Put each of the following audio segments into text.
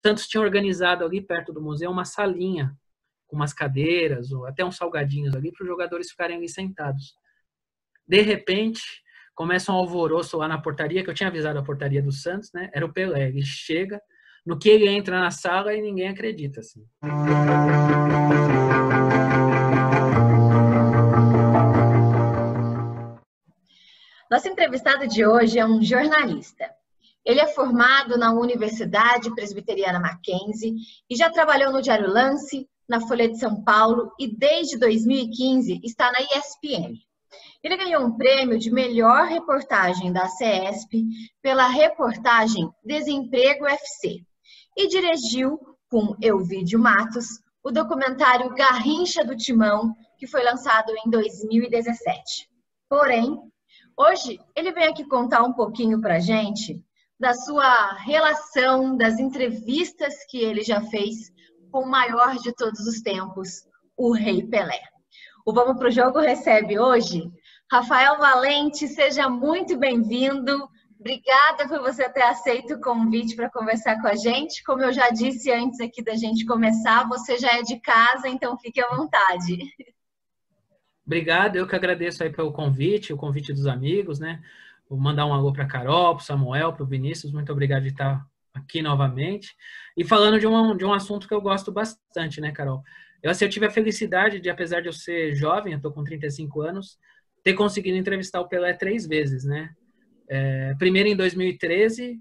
Santos tinha organizado ali perto do museu uma salinha com umas cadeiras, ou até uns salgadinhos ali, para os jogadores ficarem ali sentados. De repente, começa um alvoroço lá na portaria, que eu tinha avisado a portaria do Santos, né? Era o Pelé. Ele chega, no que ele entra na sala e ninguém acredita, assim. Nosso entrevistado de hoje é um jornalista. Ele é formado na Universidade Presbiteriana Mackenzie e já trabalhou no Diário Lance, na Folha de São Paulo e desde 2015 está na ESPN. Ele ganhou um prêmio de melhor reportagem da CESP pela reportagem Desemprego FC e dirigiu com Elvídio Matos o documentário Garrincha do Timão, que foi lançado em 2017. Porém, hoje ele vem aqui contar um pouquinho pra gente da sua relação, das entrevistas que ele já fez com o maior de todos os tempos, o Rei Pelé. O Vamos Pro Jogo recebe hoje Rafael Valente, seja muito bem-vindo. Obrigada por você ter aceito o convite para conversar com a gente. Como eu já disse antes aqui da gente começar, você já é de casa, então fique à vontade. Obrigado, eu que agradeço aí pelo convite, o convite dos amigos, né? Vou mandar um alô para a Carol, para o Samuel, para o Vinícius, muito obrigado de estar aqui novamente. E falando de um assunto que eu gosto bastante, né, Carol? Eu tive a felicidade de, apesar de eu ser jovem, eu estou com 35 anos, ter conseguido entrevistar o Pelé 3 vezes, né? Primeiro em 2013,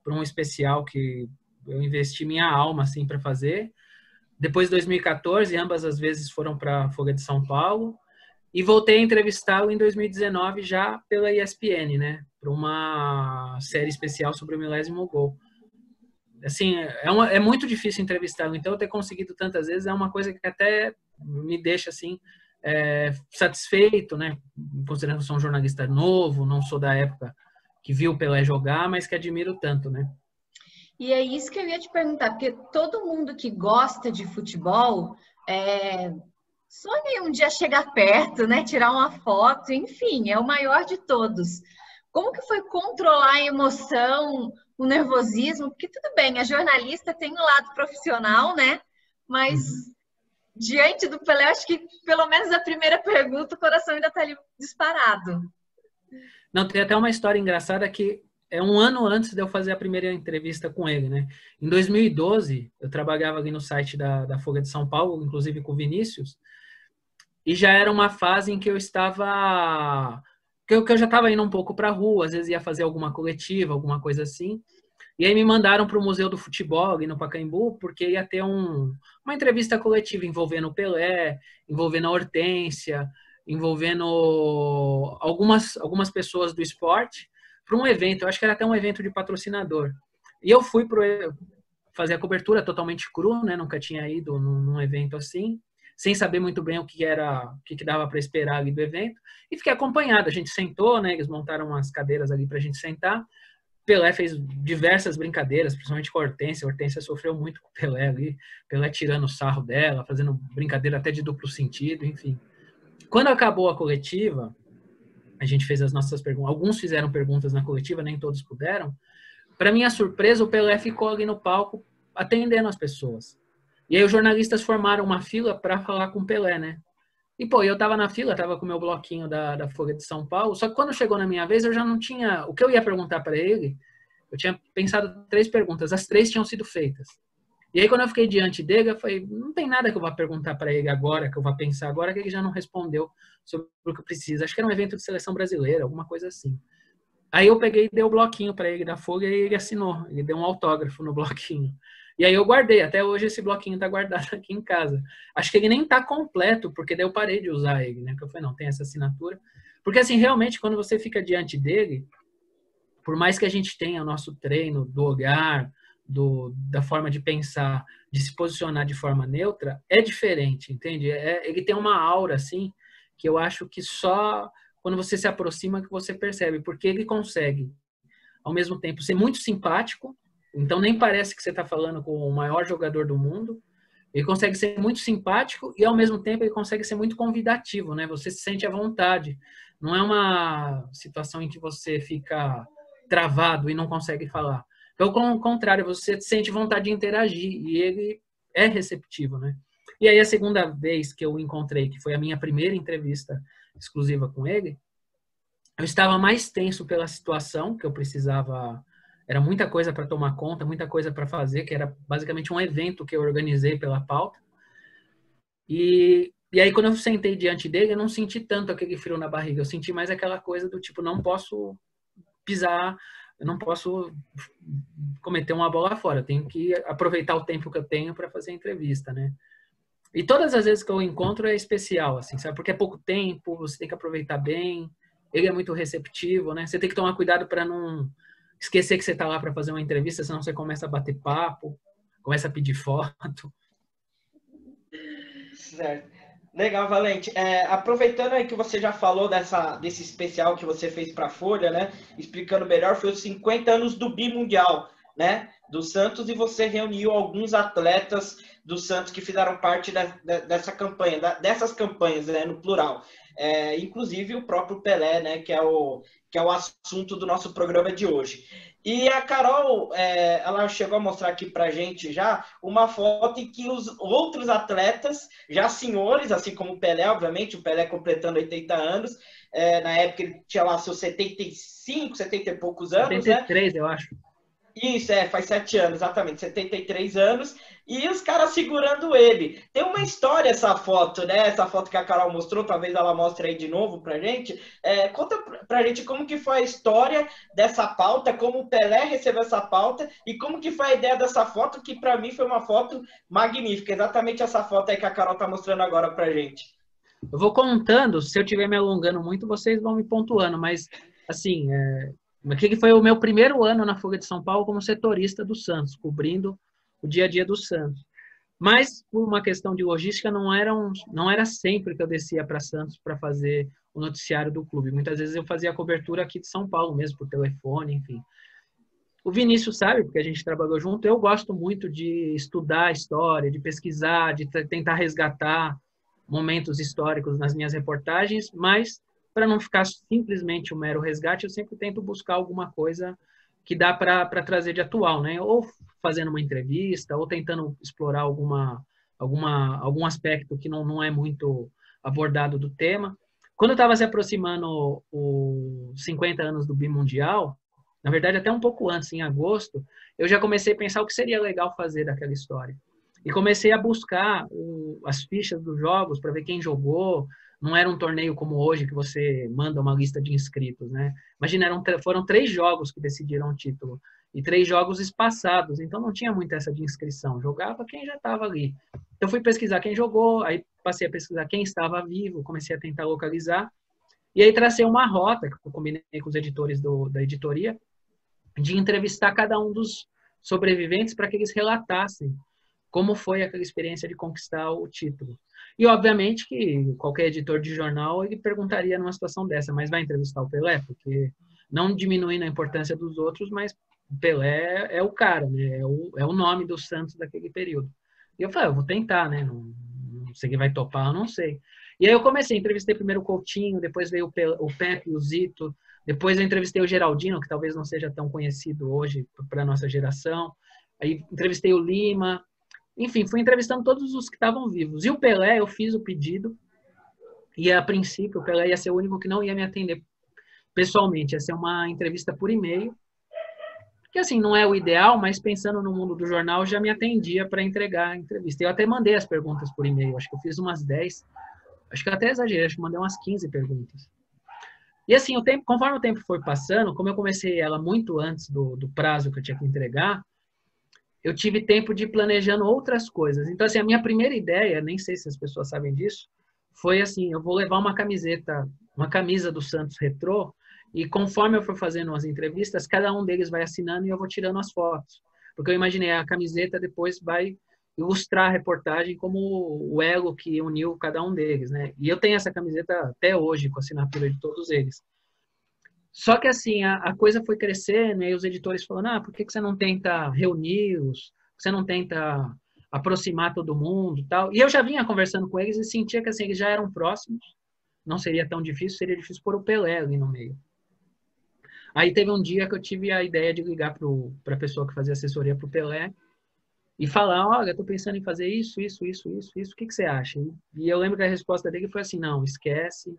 por um especial que eu investi minha alma, assim, para fazer. Depois, em 2014, ambas as vezes foram para a Folha de São Paulo. E voltei a entrevistá-lo em 2019 já pela ESPN, né? Para uma série especial sobre o milésimo gol. Assim, é muito difícil entrevistá-lo, então eu ter conseguido tantas vezes é uma coisa que até me deixa, assim, satisfeito, né? Considerando que sou um jornalista novo, não sou da época que viu o Pelé jogar, mas que admiro tanto, né? E é isso que eu ia te perguntar, porque todo mundo que gosta de futebol sonha um dia chegar perto, né? Tirar uma foto, enfim, é o maior de todos. Como que foi controlar a emoção, o nervosismo? Porque tudo bem, a jornalista tem um lado profissional, né? Mas diante do Pelé, acho que pelo menos a primeira pergunta, o coração ainda está ali disparado. Não, tem até uma história engraçada que é um ano antes de eu fazer a primeira entrevista com ele, né? Em 2012, eu trabalhava ali no site da Folha de São Paulo, inclusive com o Vinícius, e já era uma fase em que eu estava... que eu já estava indo um pouco para a rua, às vezes ia fazer alguma coletiva, alguma coisa assim. E aí me mandaram para o Museu do Futebol, ali no Pacaembu, porque ia ter uma entrevista coletiva envolvendo o Pelé, envolvendo a Hortência, envolvendo algumas pessoas do esporte, para um evento. Eu acho que era até um evento de patrocinador. E eu fui fazer a cobertura totalmente cru, né? Nunca tinha ido num evento assim, sem saber muito bem o que dava para esperar ali do evento. E fiquei acompanhado. A gente sentou, né? Eles montaram umas cadeiras ali para a gente sentar. Pelé fez diversas brincadeiras, principalmente com a Hortência. A Hortência sofreu muito com o Pelé ali. Pelé tirando o sarro dela, fazendo brincadeira até de duplo sentido, enfim. Quando acabou a coletiva, a gente fez as nossas perguntas. Alguns fizeram perguntas na coletiva, nem todos puderam. Para minha surpresa, o Pelé ficou ali no palco atendendo as pessoas. E aí os jornalistas formaram uma fila para falar com o Pelé, né? E, pô, eu tava na fila, tava com o meu bloquinho da Folha de São Paulo, só que quando chegou na minha vez, eu já não tinha... O que eu ia perguntar para ele, eu tinha pensado 3 perguntas, as 3 tinham sido feitas. E aí, quando eu fiquei diante dele, eu falei, não tem nada que eu vá perguntar para ele agora, que eu vá pensar agora, que ele já não respondeu sobre o que eu preciso. Acho que era um evento de seleção brasileira, alguma coisa assim. Aí eu peguei e dei o bloquinho para ele da Folha e ele assinou. Ele deu um autógrafo no bloquinho. E aí eu guardei. Até hoje esse bloquinho tá guardado aqui em casa. Acho que ele nem tá completo, porque daí eu parei de usar ele, né? Porque eu falei, não, tem essa assinatura. Porque assim, realmente, quando você fica diante dele, por mais que a gente tenha o nosso treino do olhar, da forma de pensar, de se posicionar de forma neutra, é diferente, entende? Ele tem uma aura, assim, que eu acho que só quando você se aproxima que você percebe, porque ele consegue, ao mesmo tempo, ser muito simpático, então nem parece que você está falando com o maior jogador do mundo, ele consegue ser muito simpático e, ao mesmo tempo, ele consegue ser muito convidativo, né? Você se sente à vontade. Não é uma situação em que você fica travado e não consegue falar. Pelo contrário, você sente vontade de interagir e ele é receptivo, né? E aí a segunda vez que eu o encontrei, que foi a minha primeira entrevista exclusiva com ele, eu estava mais tenso pela situação, que eu precisava, era muita coisa para tomar conta, muita coisa para fazer, que era basicamente um evento que eu organizei pela pauta. E aí quando eu sentei diante dele, eu não senti tanto aquele frio na barriga, eu senti mais aquela coisa do tipo, não posso pisar, eu não posso cometer uma bola fora, eu tenho que aproveitar o tempo que eu tenho para fazer a entrevista, né? E todas as vezes que eu encontro é especial, assim, sabe? Porque é pouco tempo, você tem que aproveitar bem, ele é muito receptivo, né? Você tem que tomar cuidado para não esquecer que você está lá para fazer uma entrevista, senão você começa a bater papo, começa a pedir foto. Certo. Legal, Valente. Aproveitando aí que você já falou desse especial que você fez para a Folha, né? Explicando melhor, foi os 50 anos do Bimundial, né? Do Santos, e você reuniu alguns atletas do Santos que fizeram parte dessa campanha, dessas campanhas, né? No plural. Inclusive o próprio Pelé, né? Que é o assunto do nosso programa de hoje. E a Carol, ela chegou a mostrar aqui pra gente já uma foto em que os outros atletas, já senhores, assim como o Pelé, obviamente, o Pelé completando 80 anos, na época ele tinha lá seus 75, 70 e poucos anos, 73, né? Eu acho. Isso, faz 7 anos, exatamente, 73 anos, e os caras segurando ele. Tem uma história essa foto, né? Essa foto que a Carol mostrou, talvez ela mostre aí de novo pra gente. Conta pra gente como que foi a história dessa pauta, como o Pelé recebeu essa pauta, e como que foi a ideia dessa foto, que pra mim foi uma foto magnífica, exatamente essa foto aí que a Carol tá mostrando agora pra gente. Eu vou contando, se eu estiver me alongando muito, vocês vão me pontuando, mas, assim, aquele foi o meu primeiro ano na Folha de São Paulo como setorista do Santos, cobrindo o dia a dia do Santos. Mas, por uma questão de logística, não era sempre que eu descia para Santos para fazer o noticiário do clube. Muitas vezes eu fazia a cobertura aqui de São Paulo mesmo, por telefone, enfim. O Vinícius sabe, porque a gente trabalhou junto, eu gosto muito de estudar a história, de pesquisar, de tentar resgatar momentos históricos nas minhas reportagens, mas para não ficar simplesmente um mero resgate, eu sempre tento buscar alguma coisa que dá para trazer de atual, né? Ou fazendo uma entrevista, ou tentando explorar algum aspecto que não é muito abordado do tema. Quando eu estava se aproximando os 50 anos do Bimundial, na verdade até um pouco antes, em agosto, eu já comecei a pensar o que seria legal fazer daquela história. E comecei a buscar as fichas dos jogos para ver quem jogou. Não era um torneio como hoje, que você manda uma lista de inscritos, né? Imagina, foram 3 jogos que decidiram o título. E 3 jogos espaçados, então não tinha muito essa de inscrição. Jogava quem já estava ali. Então fui pesquisar quem jogou, aí passei a pesquisar quem estava vivo, comecei a tentar localizar. E aí tracei uma rota, que eu combinei com os editores da editoria, de entrevistar cada um dos sobreviventes para que eles relatassem como foi aquela experiência de conquistar o título. E, obviamente, que qualquer editor de jornal ele perguntaria numa situação dessa, mas vai entrevistar o Pelé? Porque, não diminuindo a importância dos outros, mas o Pelé é o cara, né? É o nome do Santos daquele período. E eu falei, eu vou tentar, né? Não sei quem vai topar, eu não sei. E aí eu comecei, entrevistei primeiro o Coutinho, depois veio o Pepe, o Zito, depois eu entrevistei o Geraldino, que talvez não seja tão conhecido hoje para a nossa geração. Aí entrevistei o Lima. Enfim, fui entrevistando todos os que estavam vivos. E o Pelé, eu fiz o pedido, e a princípio o Pelé ia ser o único que não ia me atender pessoalmente, ia ser uma entrevista por e-mail, que assim, não é o ideal, mas pensando no mundo do jornal, já me atendia para entregar a entrevista. Eu até mandei as perguntas por e-mail, acho que eu fiz umas 10, acho que eu até exagerei, acho que mandei umas 15 perguntas. E assim, conforme o tempo foi passando, como eu comecei ela muito antes do prazo que eu tinha que entregar, eu tive tempo de ir planejando outras coisas. Então, assim, a minha primeira ideia, nem sei se as pessoas sabem disso, foi assim, eu vou levar uma camisa do Santos Retrô, e conforme eu for fazendo as entrevistas, cada um deles vai assinando e eu vou tirando as fotos. Porque eu imaginei, a camiseta depois vai ilustrar a reportagem como o elo que uniu cada um deles, né? E eu tenho essa camiseta até hoje, com a assinatura de todos eles. Só que assim, a coisa foi crescendo, e aí os editores falando, por que você não tenta reuni-los? Você não tenta aproximar todo mundo, tal? E eu já vinha conversando com eles e sentia que assim, eles já eram próximos, não seria tão difícil, seria difícil pôr o Pelé ali no meio. Aí teve um dia que eu tive a ideia de ligar para a pessoa que fazia assessoria para o Pelé e falar, olha, eu tô pensando em fazer isso, o que você acha? E eu lembro que a resposta dele foi assim, não, esquece,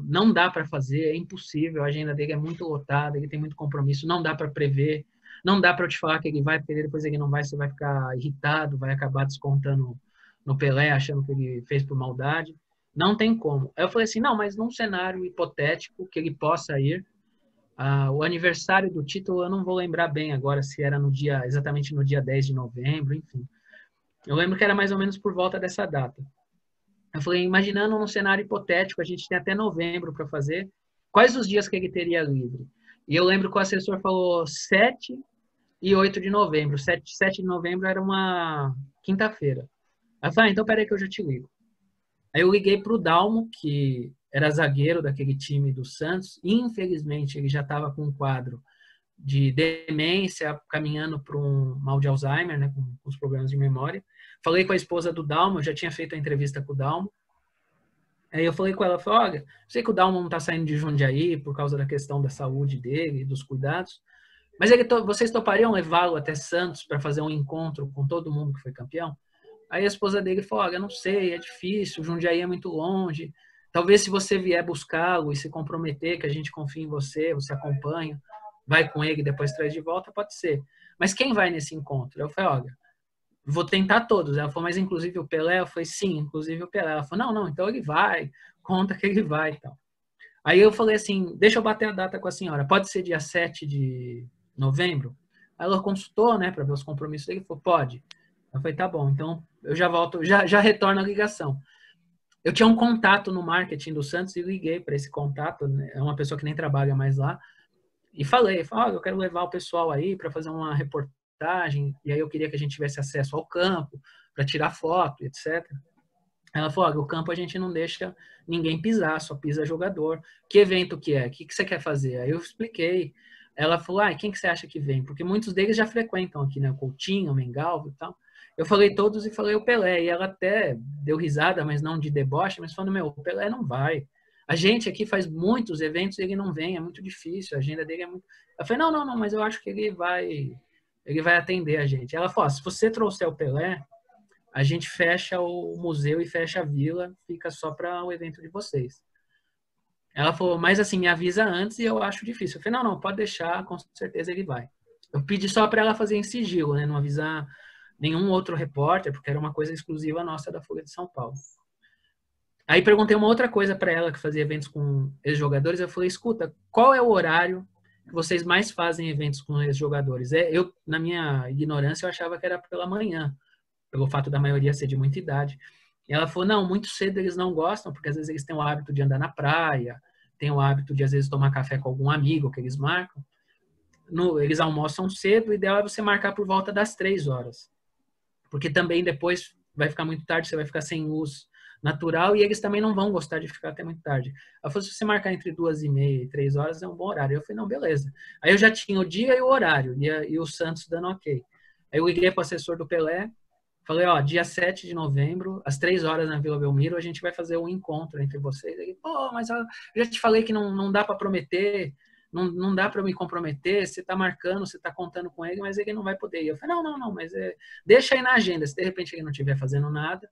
não dá para fazer, é impossível, a agenda dele é muito lotada, ele tem muito compromisso, não dá para prever, não dá para eu te falar que ele vai, porque depois ele não vai, você vai ficar irritado, vai acabar descontando no Pelé, achando que ele fez por maldade. Não tem como. Aí eu falei assim, não, mas num cenário hipotético que ele possa ir, o aniversário do título, eu não vou lembrar bem agora se era exatamente no dia 10 de novembro, enfim. Eu lembro que era mais ou menos por volta dessa data. Eu falei, imaginando num cenário hipotético, a gente tem até novembro para fazer, quais os dias que ele teria livre? E eu lembro que o assessor falou 7 e 8 de novembro. 7 de novembro era uma quinta-feira. Aí eu falei, então peraí que eu já te ligo. Aí eu liguei para o Dalmo, que era zagueiro daquele time do Santos. Infelizmente, ele já estava com um quadro de demência, caminhando para um mal de Alzheimer, né, com os problemas de memória. Falei com a esposa do Dalmo, eu já tinha feito a entrevista com o Dalmo. Aí eu falei com ela, falei, olha, sei que o Dalmo não está saindo de Jundiaí por causa da questão da saúde dele, dos cuidados, mas vocês topariam levá-lo até Santos para fazer um encontro com todo mundo que foi campeão? Aí a esposa dele falou, olha, eu não sei, é difícil, Jundiaí é muito longe, talvez se você vier buscá-lo e se comprometer, que a gente confia em você, você acompanha, vai com ele e depois traz de volta, pode ser. Mas quem vai nesse encontro? Eu falei, olha, vou tentar todos. Ela falou, mas inclusive o Pelé? Eu falei, sim, inclusive o Pelé. Ela falou, não, então ele vai, conta que ele vai e tal. Aí eu falei assim, deixa eu bater a data com a senhora, pode ser dia 7 de novembro? Aí ela consultou, né, para ver os compromissos dele, falou, pode. Eu falei, tá bom, então eu já volto, já retorno a ligação. Eu tinha um contato no marketing do Santos e liguei para esse contato, né, é uma pessoa que nem trabalha mais lá, e falei, eu quero levar o pessoal aí para fazer uma reportagem, e aí eu queria que a gente tivesse acesso ao campo, para tirar foto, etc. Ela falou, o campo a gente não deixa ninguém pisar, só pisa jogador. Que evento que é? O que você quer fazer? Aí eu expliquei. Ela falou, quem que você acha que vem? Porque muitos deles já frequentam aqui, né? O Coutinho, o Mengalvo e tal. Eu falei todos e falei o Pelé. E ela até deu risada, mas não de deboche, mas falando, o Pelé não vai. A gente aqui faz muitos eventos e ele não vem, é muito difícil, a agenda dele é muito... Eu falei, não, mas eu acho que ele vai atender a gente. Ela falou, se você trouxer o Pelé, a gente fecha o museu e fecha a vila, fica só para o evento de vocês. Ela falou, mas assim, me avisa antes e eu acho difícil. Eu falei, não, pode deixar, com certeza ele vai. Eu pedi só para ela fazer em sigilo, né, não avisar nenhum outro repórter, porque era uma coisa exclusiva nossa da Folha de São Paulo. Aí perguntei uma outra coisa para ela, que fazia eventos com ex-jogadores, eu falei, escuta, qual é o horário que vocês mais fazem eventos com ex-jogadores? Eu, na minha ignorância, eu achava que era pela manhã, pelo fato da maioria ser de muita idade. E ela falou, não, muito cedo eles não gostam, porque às vezes eles têm o hábito de andar na praia, têm o hábito de, às vezes, tomar café com algum amigo que eles marcam. Eles almoçam cedo, o ideal é você marcar por volta das 3 horas. Porque também depois vai ficar muito tarde, você vai ficar sem luz natural e eles também não vão gostar de ficar até muito tarde. Ela falou, se você marcar entre 2h30 e 3 horas é um bom horário. Eu falei, não, beleza. Aí eu já tinha o dia e o horário, e o Santos dando ok. Aí eu liguei para o assessor do Pelé, falei, dia 7 de novembro, às 3 horas na Vila Belmiro, a gente vai fazer um encontro entre vocês. Ele, mas eu já te falei que não dá para prometer, não dá para me comprometer, você está marcando, você está contando com ele, mas ele não vai poder ir. Eu falei, não, mas deixa aí na agenda, se de repente ele não estiver fazendo nada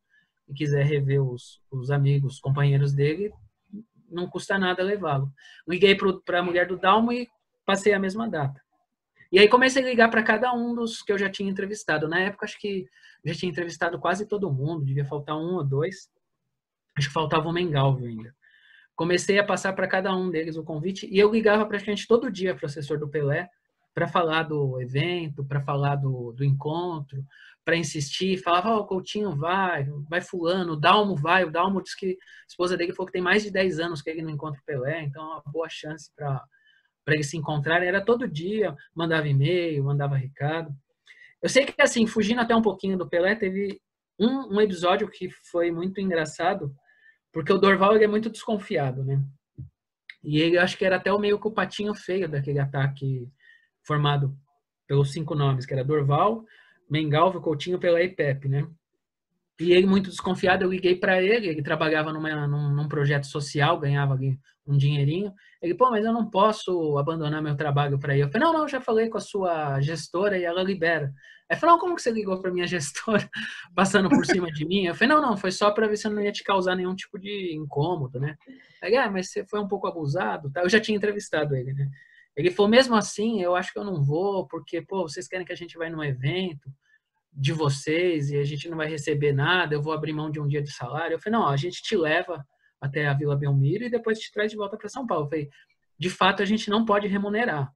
e quiser rever os amigos, companheiros dele, não custa nada levá-lo. Liguei para a mulher do Dalmo e passei a mesma data. E aí comecei a ligar para cada um dos que eu já tinha entrevistado. Na época, acho que já tinha entrevistado quase todo mundo, devia faltar um ou dois. Acho que faltava o Mengalvo ainda. Comecei a passar para cada um deles o convite e eu ligava praticamente todo dia para o assessor do Pelé para falar do evento, para falar do encontro, para insistir. Falava, o Coutinho vai fulano, o Dalmo vai. O Dalmo disse que a esposa dele falou que tem mais de 10 anos que ele não encontra o Pelé, então é uma boa chance para eles se encontrarem. Era todo dia, mandava e-mail, mandava recado. Eu sei que, assim, fugindo até um pouquinho do Pelé, teve um episódio que foi muito engraçado, porque o Dorval ele é muito desconfiado, né? E ele, acho que era até o meio que o patinho feio daquele ataque formado pelos 5 nomes, que era Dorval, Mengalvo, Coutinho, Pelé e Pepe, né? E ele, muito desconfiado, eu liguei para ele. Ele trabalhava num projeto social, ganhava ali um dinheirinho. Ele, pô, mas eu não posso abandonar meu trabalho para ir. Eu falei, não, eu já falei com a sua gestora e ela libera. Aí falou, como que você ligou para minha gestora passando por cima de mim? Eu falei, não, foi só para ver se eu não ia te causar nenhum tipo de incômodo, né? Aí, mas você foi um pouco abusado, tá? Eu já tinha entrevistado ele, né? Ele falou, mesmo assim, eu acho que eu não vou, porque, pô, vocês querem que a gente vá num evento de vocês e a gente não vai receber nada, eu vou abrir mão de um dia de salário. Eu falei, não, a gente te leva até a Vila Belmiro e depois te traz de volta para São Paulo. Eu falei, de fato, a gente não pode remunerar,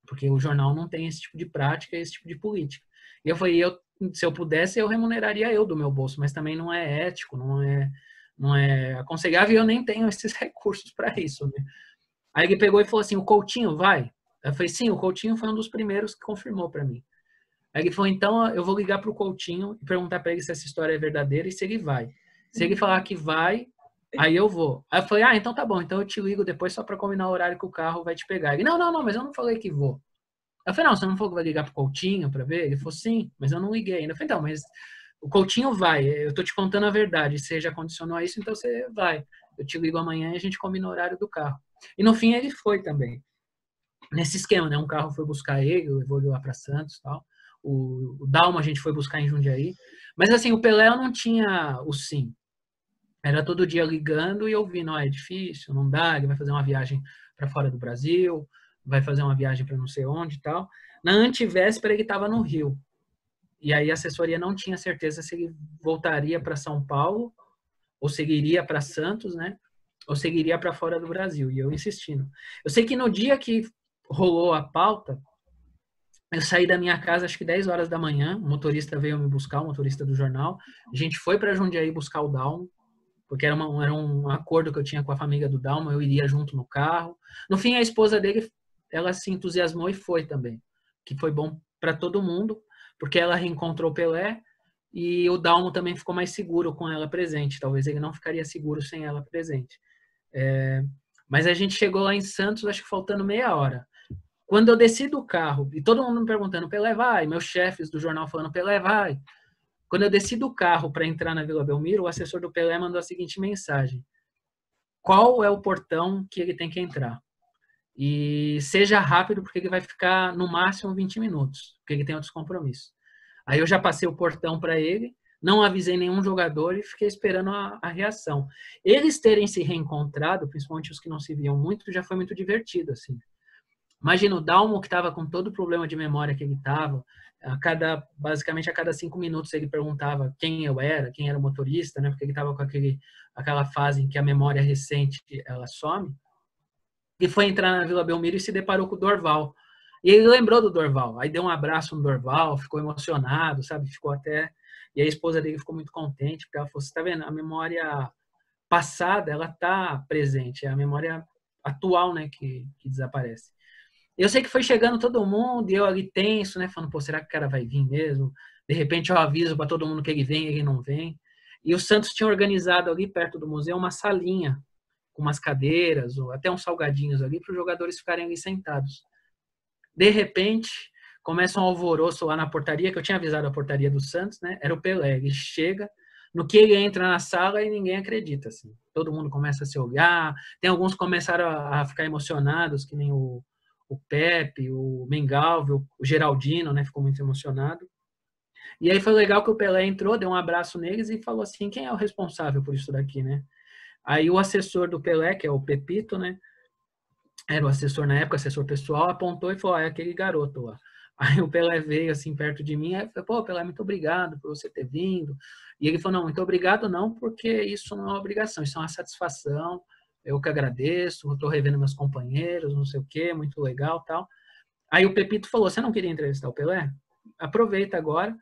porque o jornal não tem esse tipo de prática, esse tipo de política. E eu falei, se eu pudesse, eu remuneraria eu do meu bolso, mas também não é ético, não é aconselhável e eu nem tenho esses recursos para isso, né? Aí ele pegou e falou assim, o Coutinho vai? Eu falei, sim, o Coutinho foi um dos primeiros que confirmou para mim. Aí ele falou, então eu vou ligar para o Coutinho e perguntar para ele se essa história é verdadeira e se ele vai. Se ele falar que vai, aí eu vou. Aí eu falei, então tá bom, então eu te ligo depois só para combinar o horário que o carro vai te pegar. Ele, não, mas eu não falei que vou. Eu falei, não, você não falou que vai ligar pro Coutinho para ver? Ele falou, sim, mas eu não liguei ainda. Eu falei, então, mas o Coutinho vai, eu tô te contando a verdade, você já condicionou a isso, então você vai. Eu te ligo amanhã e a gente combina o horário do carro. E no fim ele foi também. Nesse esquema, né? Um carro foi buscar ele, levou ele lá para Santos e tal. O Dalma a gente foi buscar em Jundiaí. Mas assim, o Pelé não tinha o sim. Era todo dia ligando e ouvindo, é difícil, não dá, ele vai fazer uma viagem para fora do Brasil, vai fazer uma viagem para não sei onde e tal. Na antevéspera ele estava no Rio. E aí a assessoria não tinha certeza se ele voltaria para São Paulo ou seguiria para Santos, né? Ou seguiria para fora do Brasil. E eu insistindo. Eu sei que no dia que rolou a pauta, eu saí da minha casa acho que 10 horas da manhã, o motorista veio me buscar, o motorista do jornal. A gente foi para Jundiaí buscar o Dalmo, porque era um acordo que eu tinha com a família do Dalmo, eu iria junto no carro. No fim, a esposa dele, ela se entusiasmou e foi também, que foi bom para todo mundo, porque ela reencontrou o Pelé e o Dalmo também ficou mais seguro com ela presente. Talvez ele não ficaria seguro sem ela presente. Mas a gente chegou lá em Santos, acho que faltando meia hora. Quando eu desci do carro, e todo mundo me perguntando, Pelé vai, meus chefes do jornal falando, Pelé vai. Quando eu desci do carro para entrar na Vila Belmiro, o assessor do Pelé mandou a seguinte mensagem: qual é o portão que ele tem que entrar? E seja rápido, porque ele vai ficar no máximo 20 minutos, porque ele tem outros compromissos. Aí eu já passei o portão para ele, não avisei nenhum jogador e fiquei esperando a reação. Eles terem se reencontrado, principalmente os que não se viam muito, já foi muito divertido, assim. Imagina o Dalmo, que estava com todo o problema de memória que ele estava, basicamente a cada 5 minutos ele perguntava quem eu era, quem era o motorista, né? Porque ele estava com aquela fase em que a memória recente ela some. E foi entrar na Vila Belmiro e se deparou com o Dorval. E ele lembrou do Dorval. Aí deu um abraço no Dorval, ficou emocionado, sabe? Ficou até... E a esposa dele ficou muito contente, porque ela falou, você está vendo? A memória passada, ela está presente. É a memória atual, né, que desaparece. Eu sei que foi chegando todo mundo, e eu ali tenso, né? Falando, pô, será que o cara vai vir mesmo? De repente eu aviso para todo mundo que ele vem, ele não vem. E o Santos tinha organizado ali perto do museu uma salinha com umas cadeiras, ou até uns salgadinhos ali, para os jogadores ficarem ali sentados. De repente, começa um alvoroço lá na portaria, que eu tinha avisado a portaria do Santos, né? Era o Pelé. Ele chega, no que ele entra na sala e ninguém acredita, assim. Todo mundo começa a se olhar, tem alguns que começaram a ficar emocionados, que nem o Pepe, o Mengalvio, o Geraldino, né? Ficou muito emocionado. E aí foi legal que o Pelé entrou, deu um abraço neles e falou assim, quem é o responsável por isso daqui, né? Aí o assessor do Pelé, que é o Pepito, né? Era o assessor na época, assessor pessoal, apontou e falou, é aquele garoto lá. Aí o Pelé veio assim perto de mim, aí falou, pô, Pelé, muito obrigado por você ter vindo. E ele falou, não, muito obrigado não, porque isso não é uma obrigação, isso é uma satisfação, eu que agradeço, estou revendo meus companheiros, não sei o quê, muito legal, tal. Aí o Pepito falou, você não queria entrevistar o Pelé? Aproveita agora.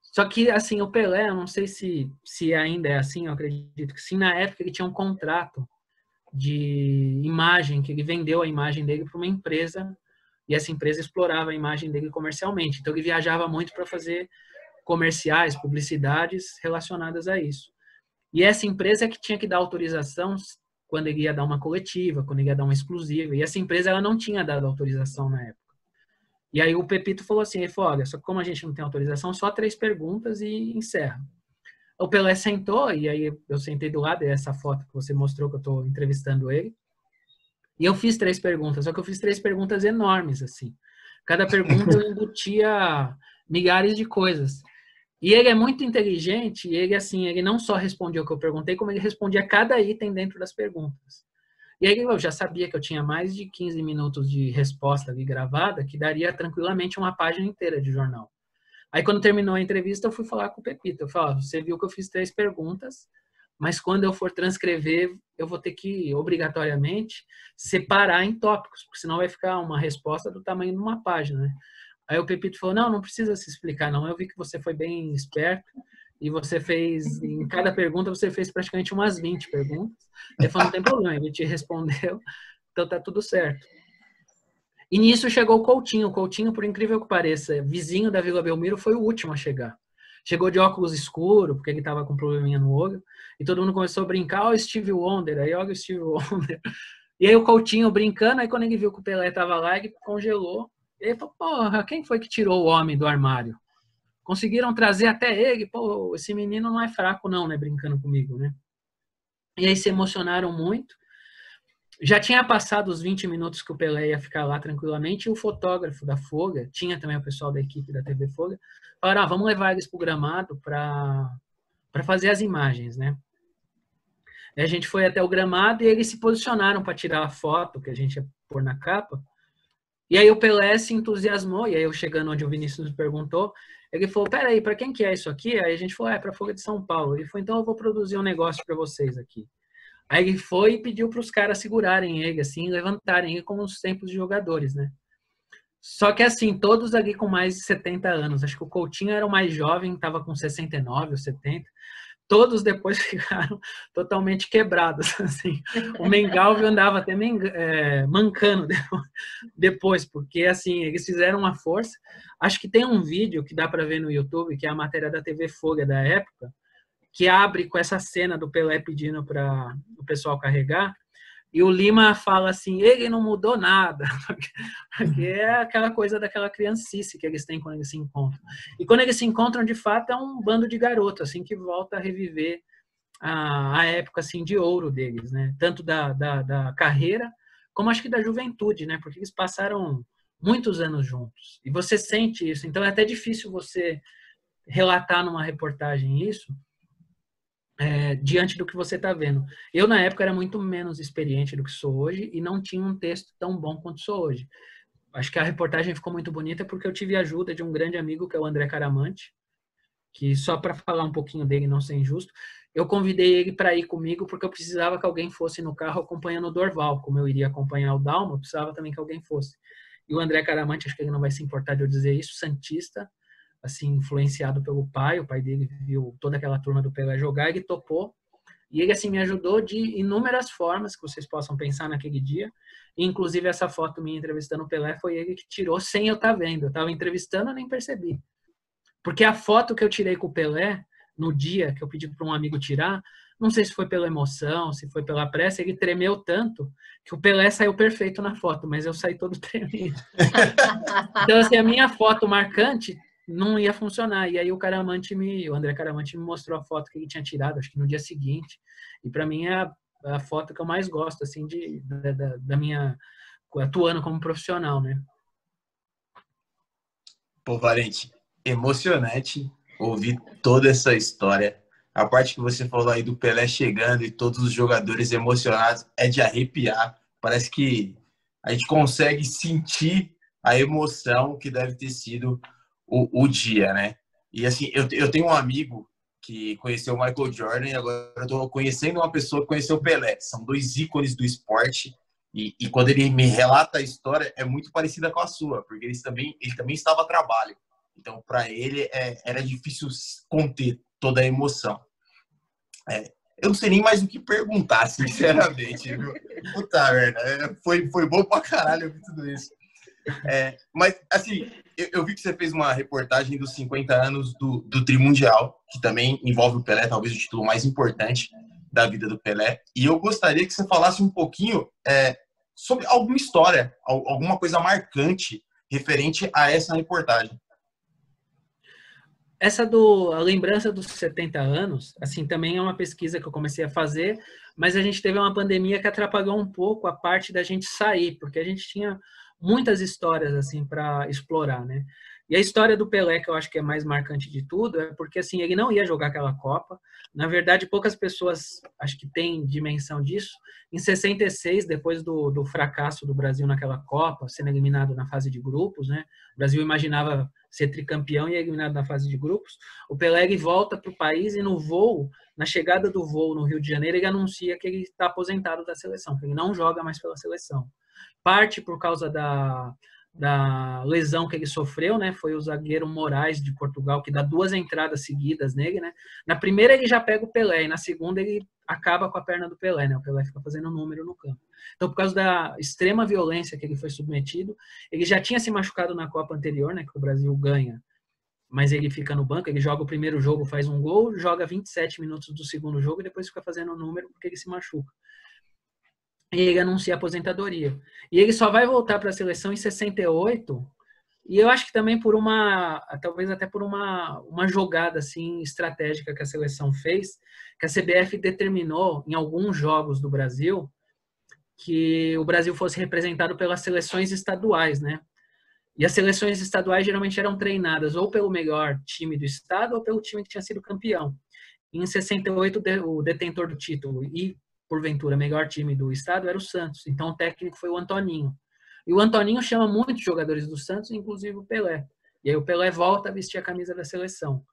Só que, assim, o Pelé, eu não sei se ainda é assim, eu acredito que sim, na época ele tinha um contrato de imagem, que ele vendeu a imagem dele para uma empresa, e essa empresa explorava a imagem dele comercialmente. Então ele viajava muito para fazer comerciais, publicidades relacionadas a isso. E essa empresa é que tinha que dar autorização quando ele ia dar uma coletiva, quando ele ia dar uma exclusiva. E essa empresa ela não tinha dado autorização na época. E aí o Pepito falou assim, ele falou, olha, só que como a gente não tem autorização, só 3 perguntas e encerra. O Pelé sentou, e aí eu sentei do lado, é essa foto que você mostrou que eu estou entrevistando ele. E eu fiz 3 perguntas, só que eu fiz 3 perguntas enormes, assim. Cada pergunta eu embutia milhares de coisas. E ele é muito inteligente, e ele, assim, ele não só respondia o que eu perguntei, como ele respondia cada item dentro das perguntas. E aí eu já sabia que eu tinha mais de 15 minutos de resposta ali gravada, que daria tranquilamente uma página inteira de jornal. Aí, quando terminou a entrevista, eu fui falar com o Pepito. Eu falei, você viu que eu fiz 3 perguntas, mas quando eu for transcrever, eu vou ter que, obrigatoriamente, separar em tópicos, porque senão vai ficar uma resposta do tamanho de uma página, né? Aí o Pepito falou, não precisa se explicar, não. Eu vi que você foi bem esperto e você fez, em cada pergunta, você fez praticamente umas 20 perguntas. Ele falou, não tem problema, ele te respondeu, então tá tudo certo. E nisso chegou o Coutinho. O Coutinho, por incrível que pareça, vizinho da Vila Belmiro, foi o último a chegar. Chegou de óculos escuros, porque ele estava com um probleminha no olho, e todo mundo começou a brincar, ó, o Steve Wonder, aí olha o Steve Wonder. E aí o Coutinho brincando, aí quando ele viu que o Pelé estava lá, ele congelou. E ele falou, porra, quem foi que tirou o homem do armário? Conseguiram trazer até ele, pô, esse menino não é fraco não, né, brincando comigo, né? E aí se emocionaram muito. Já tinha passado os 20 minutos que o Pelé ia ficar lá tranquilamente, e o fotógrafo da Folha, tinha também o pessoal da equipe da TV Folha, falaram, vamos levar eles para o gramado para fazer as imagens, né? E a gente foi até o gramado e eles se posicionaram para tirar a foto que a gente ia pôr na capa. E aí o Pelé se entusiasmou, e aí eu chegando onde o Vinícius me perguntou, ele falou, peraí, para quem que é isso aqui? Aí a gente falou, é para a Folha de São Paulo. Ele falou, então eu vou produzir um negócio para vocês aqui. Aí ele foi e pediu para os caras segurarem ele, assim, levantarem ele como os tempos de jogadores, né? Só que, assim, todos ali com mais de 70 anos. Acho que o Coutinho era o mais jovem, estava com 69 ou 70. Todos depois ficaram totalmente quebrados, assim. O Mengalvio andava até mancando depois, porque, assim, eles fizeram uma força. Acho que tem um vídeo que dá para ver no YouTube, que é a matéria da TV Folha da época, que abre com essa cena do Pelé pedindo para o pessoal carregar, e o Lima fala assim, ele não mudou nada, porque é aquela coisa daquela criancice que eles têm quando eles se encontram. E quando eles se encontram, de fato, é um bando de garotos, assim, que volta a reviver a época, assim, de ouro deles, né? Tanto da carreira, como acho que da juventude, né? Porque eles passaram muitos anos juntos. E você sente isso. Então, é até difícil você relatar numa reportagem isso, diante do que você está vendo. Eu, na época, era muito menos experiente do que sou hoje e não tinha um texto tão bom quanto sou hoje. Acho que a reportagem ficou muito bonita porque eu tive a ajuda de um grande amigo, que é o André Caramante, que, só para falar um pouquinho dele, não ser injusto, eu convidei ele para ir comigo porque eu precisava que alguém fosse no carro acompanhando o Dorval. Como eu iria acompanhar o Dalma, eu precisava também que alguém fosse. E o André Caramante, acho que ele não vai se importar de eu dizer isso, santista, assim, influenciado pelo pai. O pai dele viu toda aquela turma do Pelé jogar, ele topou. E ele, assim, me ajudou de inúmeras formas que vocês possam pensar naquele dia. E, inclusive, essa foto minha entrevistando o Pelé foi ele que tirou sem eu estar vendo. Eu estava entrevistando, eu nem percebi. Porque a foto que eu tirei com o Pelé, no dia que eu pedi para um amigo tirar, não sei se foi pela emoção, se foi pela pressa, ele tremeu tanto que o Pelé saiu perfeito na foto, mas eu saí todo tremido. Então, assim, a minha foto marcante não ia funcionar. E aí o André Caramante me mostrou a foto que ele tinha tirado, acho que no dia seguinte. E para mim é a foto que eu mais gosto, assim, da minha atuando como profissional, né? Pô, Valente, emocionante ouvir toda essa história. A parte que você falou aí do Pelé chegando e todos os jogadores emocionados é de arrepiar. Parece que a gente consegue sentir a emoção que deve ter sido o dia, né? E assim, eu tenho um amigo que conheceu o Michael Jordan e agora eu tô conhecendo uma pessoa que conheceu o Pelé. São 2 ícones do esporte e quando ele me relata a história é muito parecida com a sua, porque ele também estava a trabalho. Então, para ele, era difícil conter toda a emoção. Eu não sei nem mais o que perguntar, sinceramente. Viu? Puta merda, foi bom pra caralho ouvir tudo isso. Mas, assim, eu vi que você fez uma reportagem dos 50 anos do Trimundial, que também envolve o Pelé, talvez o título mais importante da vida do Pelé. E eu gostaria que você falasse um pouquinho sobre alguma história, alguma coisa marcante referente a essa reportagem. A lembrança dos 70 anos, assim, também é uma pesquisa que eu comecei a fazer, mas a gente teve uma pandemia que atrapalhou um pouco a parte da gente sair, porque a gente tinha muitas histórias, assim, para explorar, né? E a história do Pelé, que eu acho que é mais marcante de tudo, é porque, assim, ele não ia jogar aquela Copa. Na verdade, poucas pessoas, acho que têm dimensão disso. Em 66, depois do fracasso do Brasil naquela Copa, sendo eliminado na fase de grupos, né? O Brasil imaginava ser tricampeão e eliminado na fase de grupos. O Pelé ele volta para o país e no voo, na chegada do voo no Rio de Janeiro, ele anuncia que ele está aposentado da seleção, que ele não joga mais pela seleção. Parte por causa da lesão que ele sofreu, né? Foi o zagueiro Moraes de Portugal que dá 2 entradas seguidas nele, né? Na primeira ele já pega o Pelé e na segunda ele acaba com a perna do Pelé, né? O Pelé fica fazendo número no campo. Então, por causa da extrema violência que ele foi submetido, ele já tinha se machucado na Copa anterior, né? Que o Brasil ganha, mas ele fica no banco, ele joga o primeiro jogo, faz um gol, joga 27 minutos do segundo jogo e depois fica fazendo número porque ele se machuca. E ele anuncia a aposentadoria. E ele só vai voltar para a seleção em 68, e eu acho que também por talvez até por uma jogada assim estratégica que a seleção fez, que a CBF determinou em alguns jogos do Brasil que o Brasil fosse representado pelas seleções estaduais, né? E as seleções estaduais geralmente eram treinadas ou pelo melhor time do estado ou pelo time que tinha sido campeão. E em 68, o detentor do título e porventura, melhor time do estado era o Santos. Então, o técnico foi o Antoninho. E o Antoninho chama muitos jogadores do Santos, inclusive o Pelé. E aí o Pelé volta a vestir a camisa da seleção.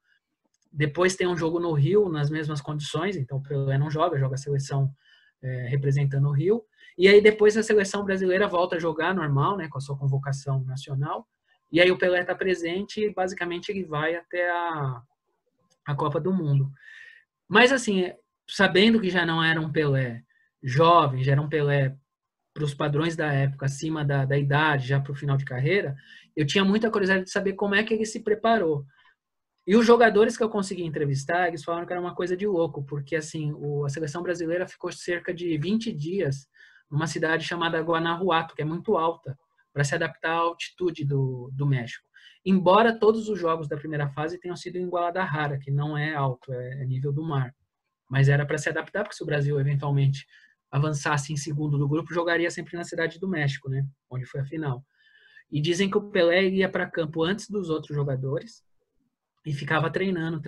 Depois tem um jogo no Rio, nas mesmas condições. Então, o Pelé não joga a seleção representando o Rio. E aí depois a seleção brasileira volta a jogar normal, né, com a sua convocação nacional. E aí o Pelé está presente e basicamente ele vai até a Copa do Mundo. Mas assim, sabendo que já não era um Pelé jovem, já era um Pelé para os padrões da época, acima da idade, já para o final de carreira, eu tinha muita curiosidade de saber como é que ele se preparou. E os jogadores que eu consegui entrevistar, eles falaram que era uma coisa de louco, porque assim, a seleção brasileira ficou cerca de 20 dias numa cidade chamada Guanajuato, que é muito alta, para se adaptar à altitude do México. Embora todos os jogos da primeira fase tenham sido em Guadalajara, que não é alto, é nível do mar. Mas era para se adaptar, porque se o Brasil eventualmente avançasse em segundo do grupo, jogaria sempre na cidade do México, né? Onde foi a final. E dizem que o Pelé ia para campo antes dos outros jogadores e ficava treinando,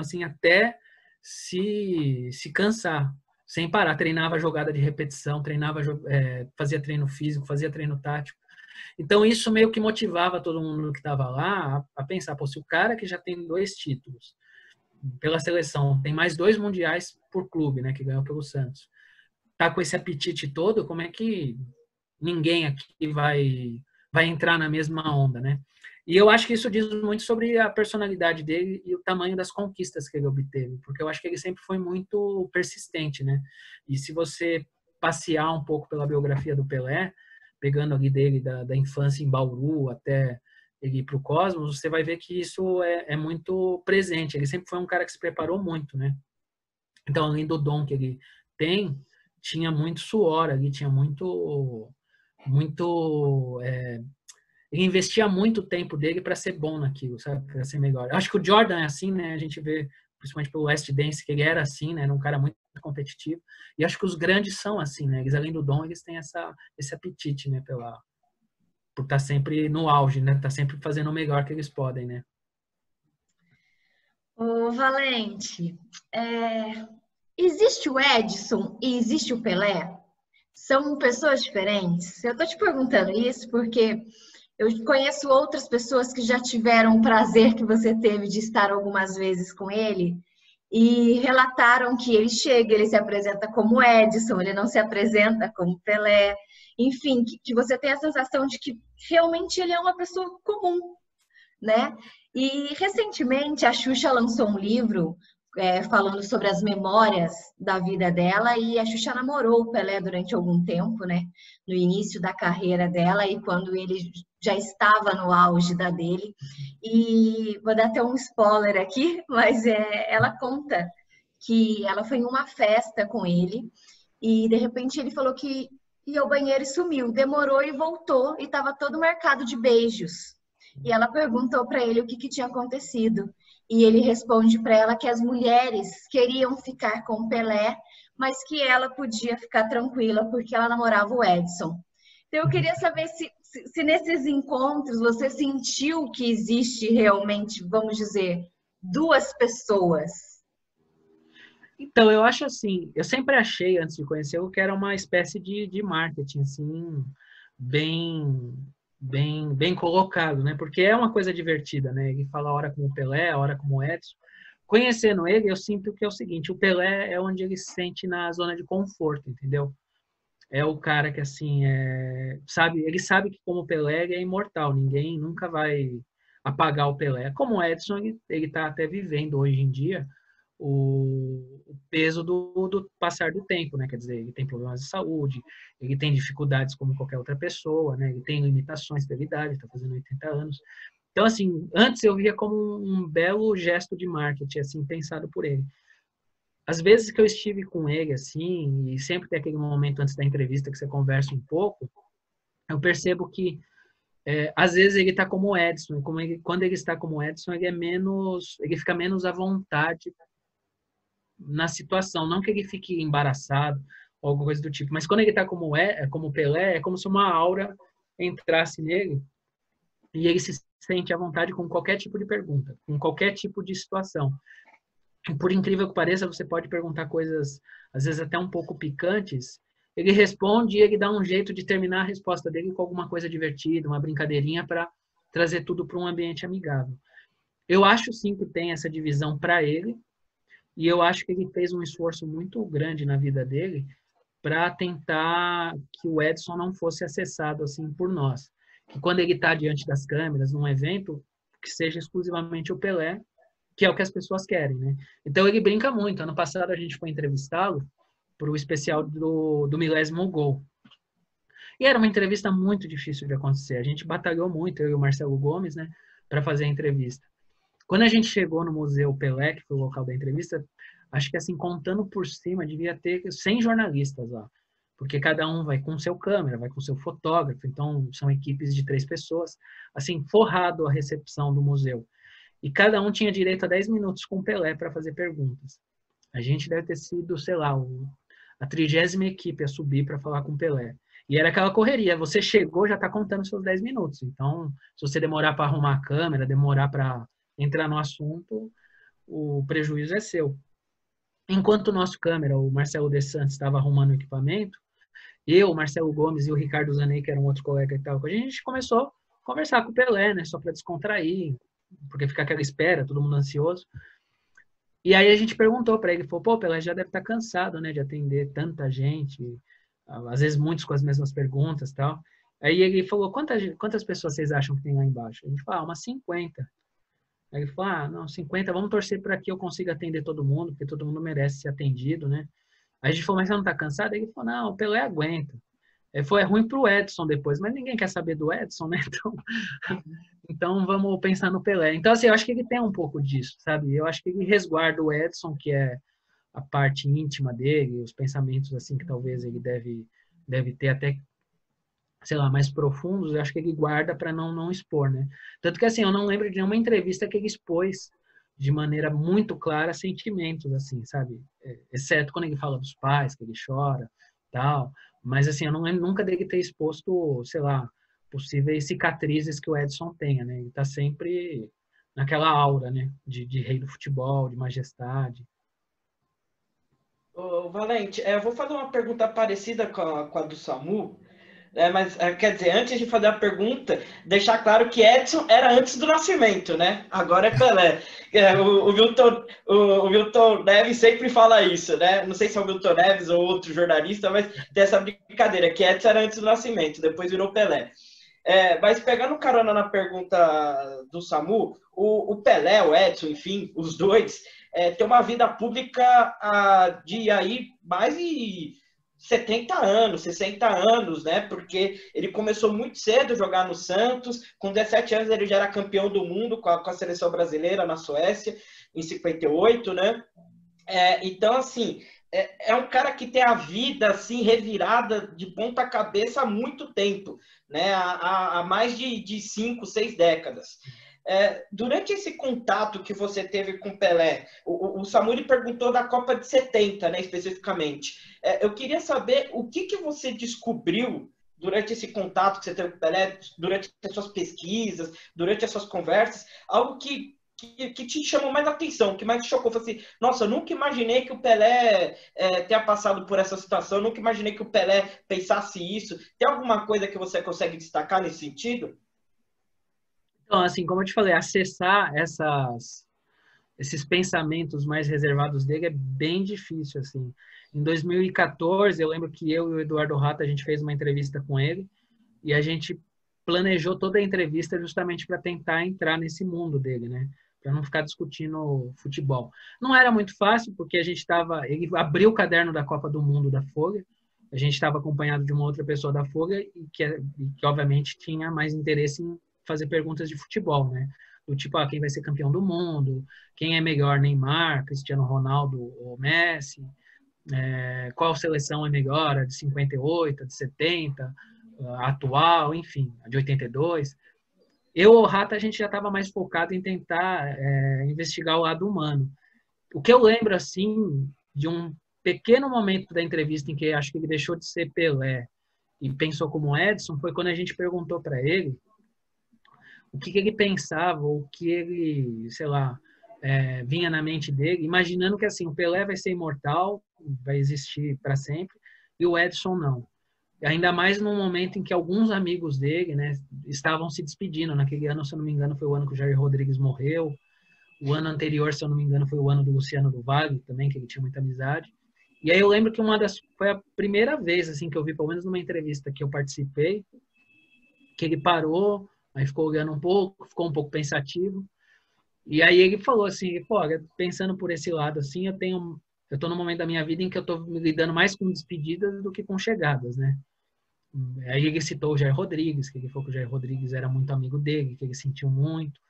assim, até se cansar, sem parar. Treinava jogada de repetição, fazia treino físico, fazia treino tático. Então, isso meio que motivava todo mundo que estava lá a pensar, pô, se o cara que já tem 2 títulos pela seleção, tem mais 2 mundiais por clube, né, que ganhou pelo Santos, tá com esse apetite todo, como é que ninguém aqui vai entrar na mesma onda, né? E eu acho que isso diz muito sobre a personalidade dele e o tamanho das conquistas que ele obteve, porque eu acho que ele sempre foi muito persistente, né? E se você passear um pouco pela biografia do Pelé, pegando ali dele da infância em Bauru até ele ir para o Cosmos, você vai ver que isso é muito presente. Ele sempre foi um cara que se preparou muito, né? Então, além do dom que ele tem, tinha muito suor ali, tinha ele investia muito tempo dele para ser bom naquilo, sabe? Para ser melhor. Eu acho que o Jordan é assim, né? A gente vê, principalmente pelo Last Dance, que ele era assim, né? Era um cara muito competitivo. E acho que os grandes são assim, né? Eles, além do dom, eles têm esse apetite, né? Por estar sempre no auge, né? Estar sempre fazendo o melhor que eles podem, né? Ô, Valente, existe o Edson e existe o Pelé? São pessoas diferentes? Eu tô te perguntando isso porque eu conheço outras pessoas que já tiveram o prazer que você teve de estar algumas vezes com ele e relataram que ele chega, ele se apresenta como Edson, ele não se apresenta como Pelé. Enfim, que você tem a sensação de que realmente ele é uma pessoa comum, né? E recentemente a Xuxa lançou um livro falando sobre as memórias da vida dela, e a Xuxa namorou o Pelé durante algum tempo, né? No início da carreira dela e quando ele já estava no auge da dele. E vou dar até um spoiler aqui, mas ela conta que ela foi em uma festa com ele e de repente ele falou que ia ao banheiro e sumiu, demorou e voltou e estava todo marcado de beijos. E ela perguntou para ele o que tinha acontecido. E ele responde para ela que as mulheres queriam ficar com o Pelé, mas que ela podia ficar tranquila porque ela namorava o Edson. Então, eu queria saber se nesses encontros você sentiu que existe realmente, vamos dizer, duas pessoas. Então, eu acho assim, eu sempre achei, antes de conhecer, que era uma espécie de marketing, assim, bem colocado, né? Porque é uma coisa divertida, né? Ele fala a hora como o Pelé, a hora como o Edson. Conhecendo ele, eu sinto que é o seguinte, o Pelé é onde ele se sente na zona de conforto, entendeu? É o cara que, assim, sabe, ele sabe que como o Pelé ele é imortal, ninguém nunca vai apagar o Pelé. Como o Edson, ele tá até vivendo hoje em dia o peso do passar do tempo, né? Quer dizer, ele tem problemas de saúde, ele tem dificuldades como qualquer outra pessoa, né? Ele tem limitações pela idade, está fazendo 80 anos. Então, assim, antes eu via como um belo gesto de marketing, assim, pensado por ele. Às vezes que eu estive com ele, assim, e sempre tem aquele momento antes da entrevista que você conversa um pouco, eu percebo que às vezes ele está como o Edson, quando ele está como o Edson, ele fica menos à vontade na situação, não que ele fique embaraçado ou alguma coisa do tipo, mas quando ele está como o Pelé, é como se uma aura entrasse nele e ele se sente à vontade com qualquer tipo de pergunta, com qualquer tipo de situação. E por incrível que pareça, você pode perguntar coisas, às vezes até um pouco picantes, ele responde e ele dá um jeito de terminar a resposta dele com alguma coisa divertida, uma brincadeirinha para trazer tudo para um ambiente amigável. Eu acho sim que tem essa divisão para ele, e eu acho que ele fez um esforço muito grande na vida dele para tentar que o Edson não fosse acessado assim por nós. Que quando ele está diante das câmeras, num evento, que seja exclusivamente o Pelé, que é o que as pessoas querem, né? Então ele brinca muito. Ano passado a gente foi entrevistá-lo para o especial do milésimo gol. E era uma entrevista muito difícil de acontecer. A gente batalhou muito, eu e o Marcelo Gomes, né, para fazer a entrevista. Quando a gente chegou no Museu Pelé, que foi o local da entrevista, acho que assim, contando por cima, devia ter 100 jornalistas lá. Porque cada um vai com seu câmera, vai com seu fotógrafo, então são equipes de 3 pessoas, assim, forrado a recepção do museu. E cada um tinha direito a 10 minutos com o Pelé para fazer perguntas. A gente deve ter sido, sei lá, a 30ª equipe a subir para falar com o Pelé. E era aquela correria, você chegou, já está contando seus 10 minutos. Então, se você demorar para arrumar a câmera, demorar para entrar no assunto, o prejuízo é seu. Enquanto o nosso câmera, o Marcelo De Santos, estava arrumando o equipamento, eu, o Marcelo Gomes e o Ricardo Zanei, que era um outro colega e tal, a gente começou a conversar com o Pelé, né, só para descontrair, porque fica aquela espera, todo mundo ansioso. E aí a gente perguntou para ele, falou, pô, Pelé já deve estar cansado, né, de atender tanta gente, às vezes muitos com as mesmas perguntas e tal. Aí ele falou, quantas pessoas vocês acham que tem lá embaixo? A gente falou, umas 50. Aí ele falou, não, 50, vamos torcer para que eu consiga atender todo mundo, porque todo mundo merece ser atendido, né? Aí a gente falou, mas você não tá cansado? Aí ele falou, não, o Pelé aguenta. Foi ruim pro Edson depois, mas ninguém quer saber do Edson, né? Então vamos pensar no Pelé. Então, assim, eu acho que ele tem um pouco disso, sabe? Eu acho que ele resguarda o Edson, que é a parte íntima dele, os pensamentos, assim, que talvez ele deve ter até, sei lá, mais profundos, eu acho que ele guarda para não expor, né? Tanto que, assim, eu não lembro de nenhuma entrevista que ele expôs de maneira muito clara sentimentos, assim, sabe? Exceto quando ele fala dos pais, que ele chora, tal. Mas, assim, eu não lembro nunca dele ter exposto, sei lá, possíveis cicatrizes que o Edson tenha, né? Ele está sempre naquela aura, né? De rei do futebol, de majestade. Ô, Valente, eu vou fazer uma pergunta parecida com a do Samu, mas quer dizer, antes de fazer a pergunta, deixar claro que Edson era antes do nascimento, né? Agora é Pelé. O Wilton Neves sempre fala isso, né? Não sei se é o Wilton Neves ou outro jornalista, mas tem essa brincadeira, que Edson era antes do nascimento, depois virou Pelé. Mas pegando carona na pergunta do Samu, o Pelé, o Edson, enfim, os dois, tem uma vida pública de aí mais de 70 anos, 60 anos, né? Porque ele começou muito cedo a jogar no Santos, com 17 anos ele já era campeão do mundo com a seleção brasileira na Suécia, em 58, né? Então, assim, é um cara que tem a vida assim revirada de ponta cabeça há muito tempo, né? Há mais de 5, 6 décadas. Durante esse contato que você teve com o Pelé, o Samuri perguntou da Copa de 70, né, especificamente. Eu queria saber o que você descobriu durante esse contato que você teve com o Pelé, durante as suas pesquisas, durante as suas conversas, algo que te chamou mais atenção, que mais te chocou. Falei assim, nossa, eu nunca imaginei que o Pelé tenha passado por essa situação, eu nunca imaginei que o Pelé pensasse isso. Tem alguma coisa que você consegue destacar nesse sentido? Então, assim, como eu te falei, acessar esses pensamentos mais reservados dele é bem difícil, assim. Em 2014, eu lembro que eu e o Eduardo Rata, a gente fez uma entrevista com ele e a gente planejou toda a entrevista justamente para tentar entrar nesse mundo dele, né? Para não ficar discutindo futebol. Não era muito fácil, porque ele abriu o caderno da Copa do Mundo da Folha, a gente estava acompanhado de uma outra pessoa da Folha e que obviamente tinha mais interesse em fazer perguntas de futebol, né? Do tipo, quem vai ser campeão do mundo, quem é melhor, Neymar, Cristiano Ronaldo ou Messi, qual seleção é melhor, a de 58, a de 70, a atual, enfim, a de 82. Eu ou o Rata, a gente já estava mais focado em tentar investigar o lado humano. O que eu lembro, assim, de um pequeno momento da entrevista em que acho que ele deixou de ser Pelé e pensou como Edson, foi quando a gente perguntou para ele o que ele pensava, o que ele, sei lá, vinha na mente dele, imaginando que assim, o Pelé vai ser imortal, vai existir para sempre, e o Edson não. Ainda mais num momento em que alguns amigos dele, né, estavam se despedindo. Naquele ano, se eu não me engano, foi o ano que o Jair Rodrigues morreu. O ano anterior, se eu não me engano, foi o ano do Luciano do Vale, também, que ele tinha muita amizade. E aí eu lembro que foi a primeira vez assim que eu vi, pelo menos numa entrevista que eu participei, que ele parou, aí ficou olhando um pouco, ficou um pouco pensativo. E aí ele falou assim, pô, pensando por esse lado assim, eu tô num momento da minha vida em que eu tô me lidando mais com despedidas do que com chegadas, né? Aí ele citou o Jair Rodrigues, que ele falou que o Jair Rodrigues era muito amigo dele, que ele sentiu muito.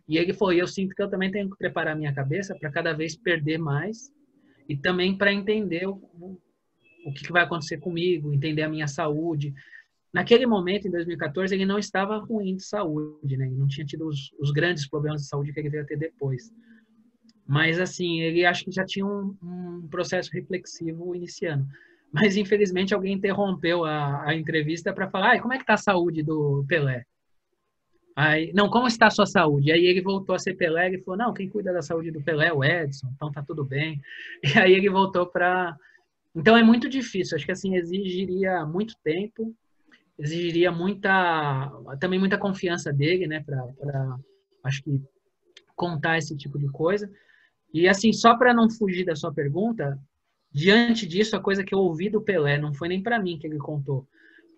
E ele falou, eu sinto que eu também tenho que preparar minha cabeça para cada vez perder mais e também para entender o que vai acontecer comigo, entender a minha saúde. Naquele momento, em 2014, ele não estava ruim de saúde, né? Ele não tinha tido os grandes problemas de saúde que ele veio a ter depois. Mas, assim, ele acho que já tinha um processo reflexivo iniciando. Mas, infelizmente, alguém interrompeu a entrevista para falar, como é que está a saúde do Pelé? Aí, não, como está a sua saúde? Aí ele voltou a ser Pelé e falou, não, quem cuida da saúde do Pelé é o Edson, então tá tudo bem. E aí ele voltou para... Então é muito difícil, acho que assim, exigiria muito tempo, exigiria também muita confiança dele, né, para acho que contar esse tipo de coisa. E assim, só para não fugir da sua pergunta, diante disso, a coisa que eu ouvi do Pelé não foi nem para mim que ele contou.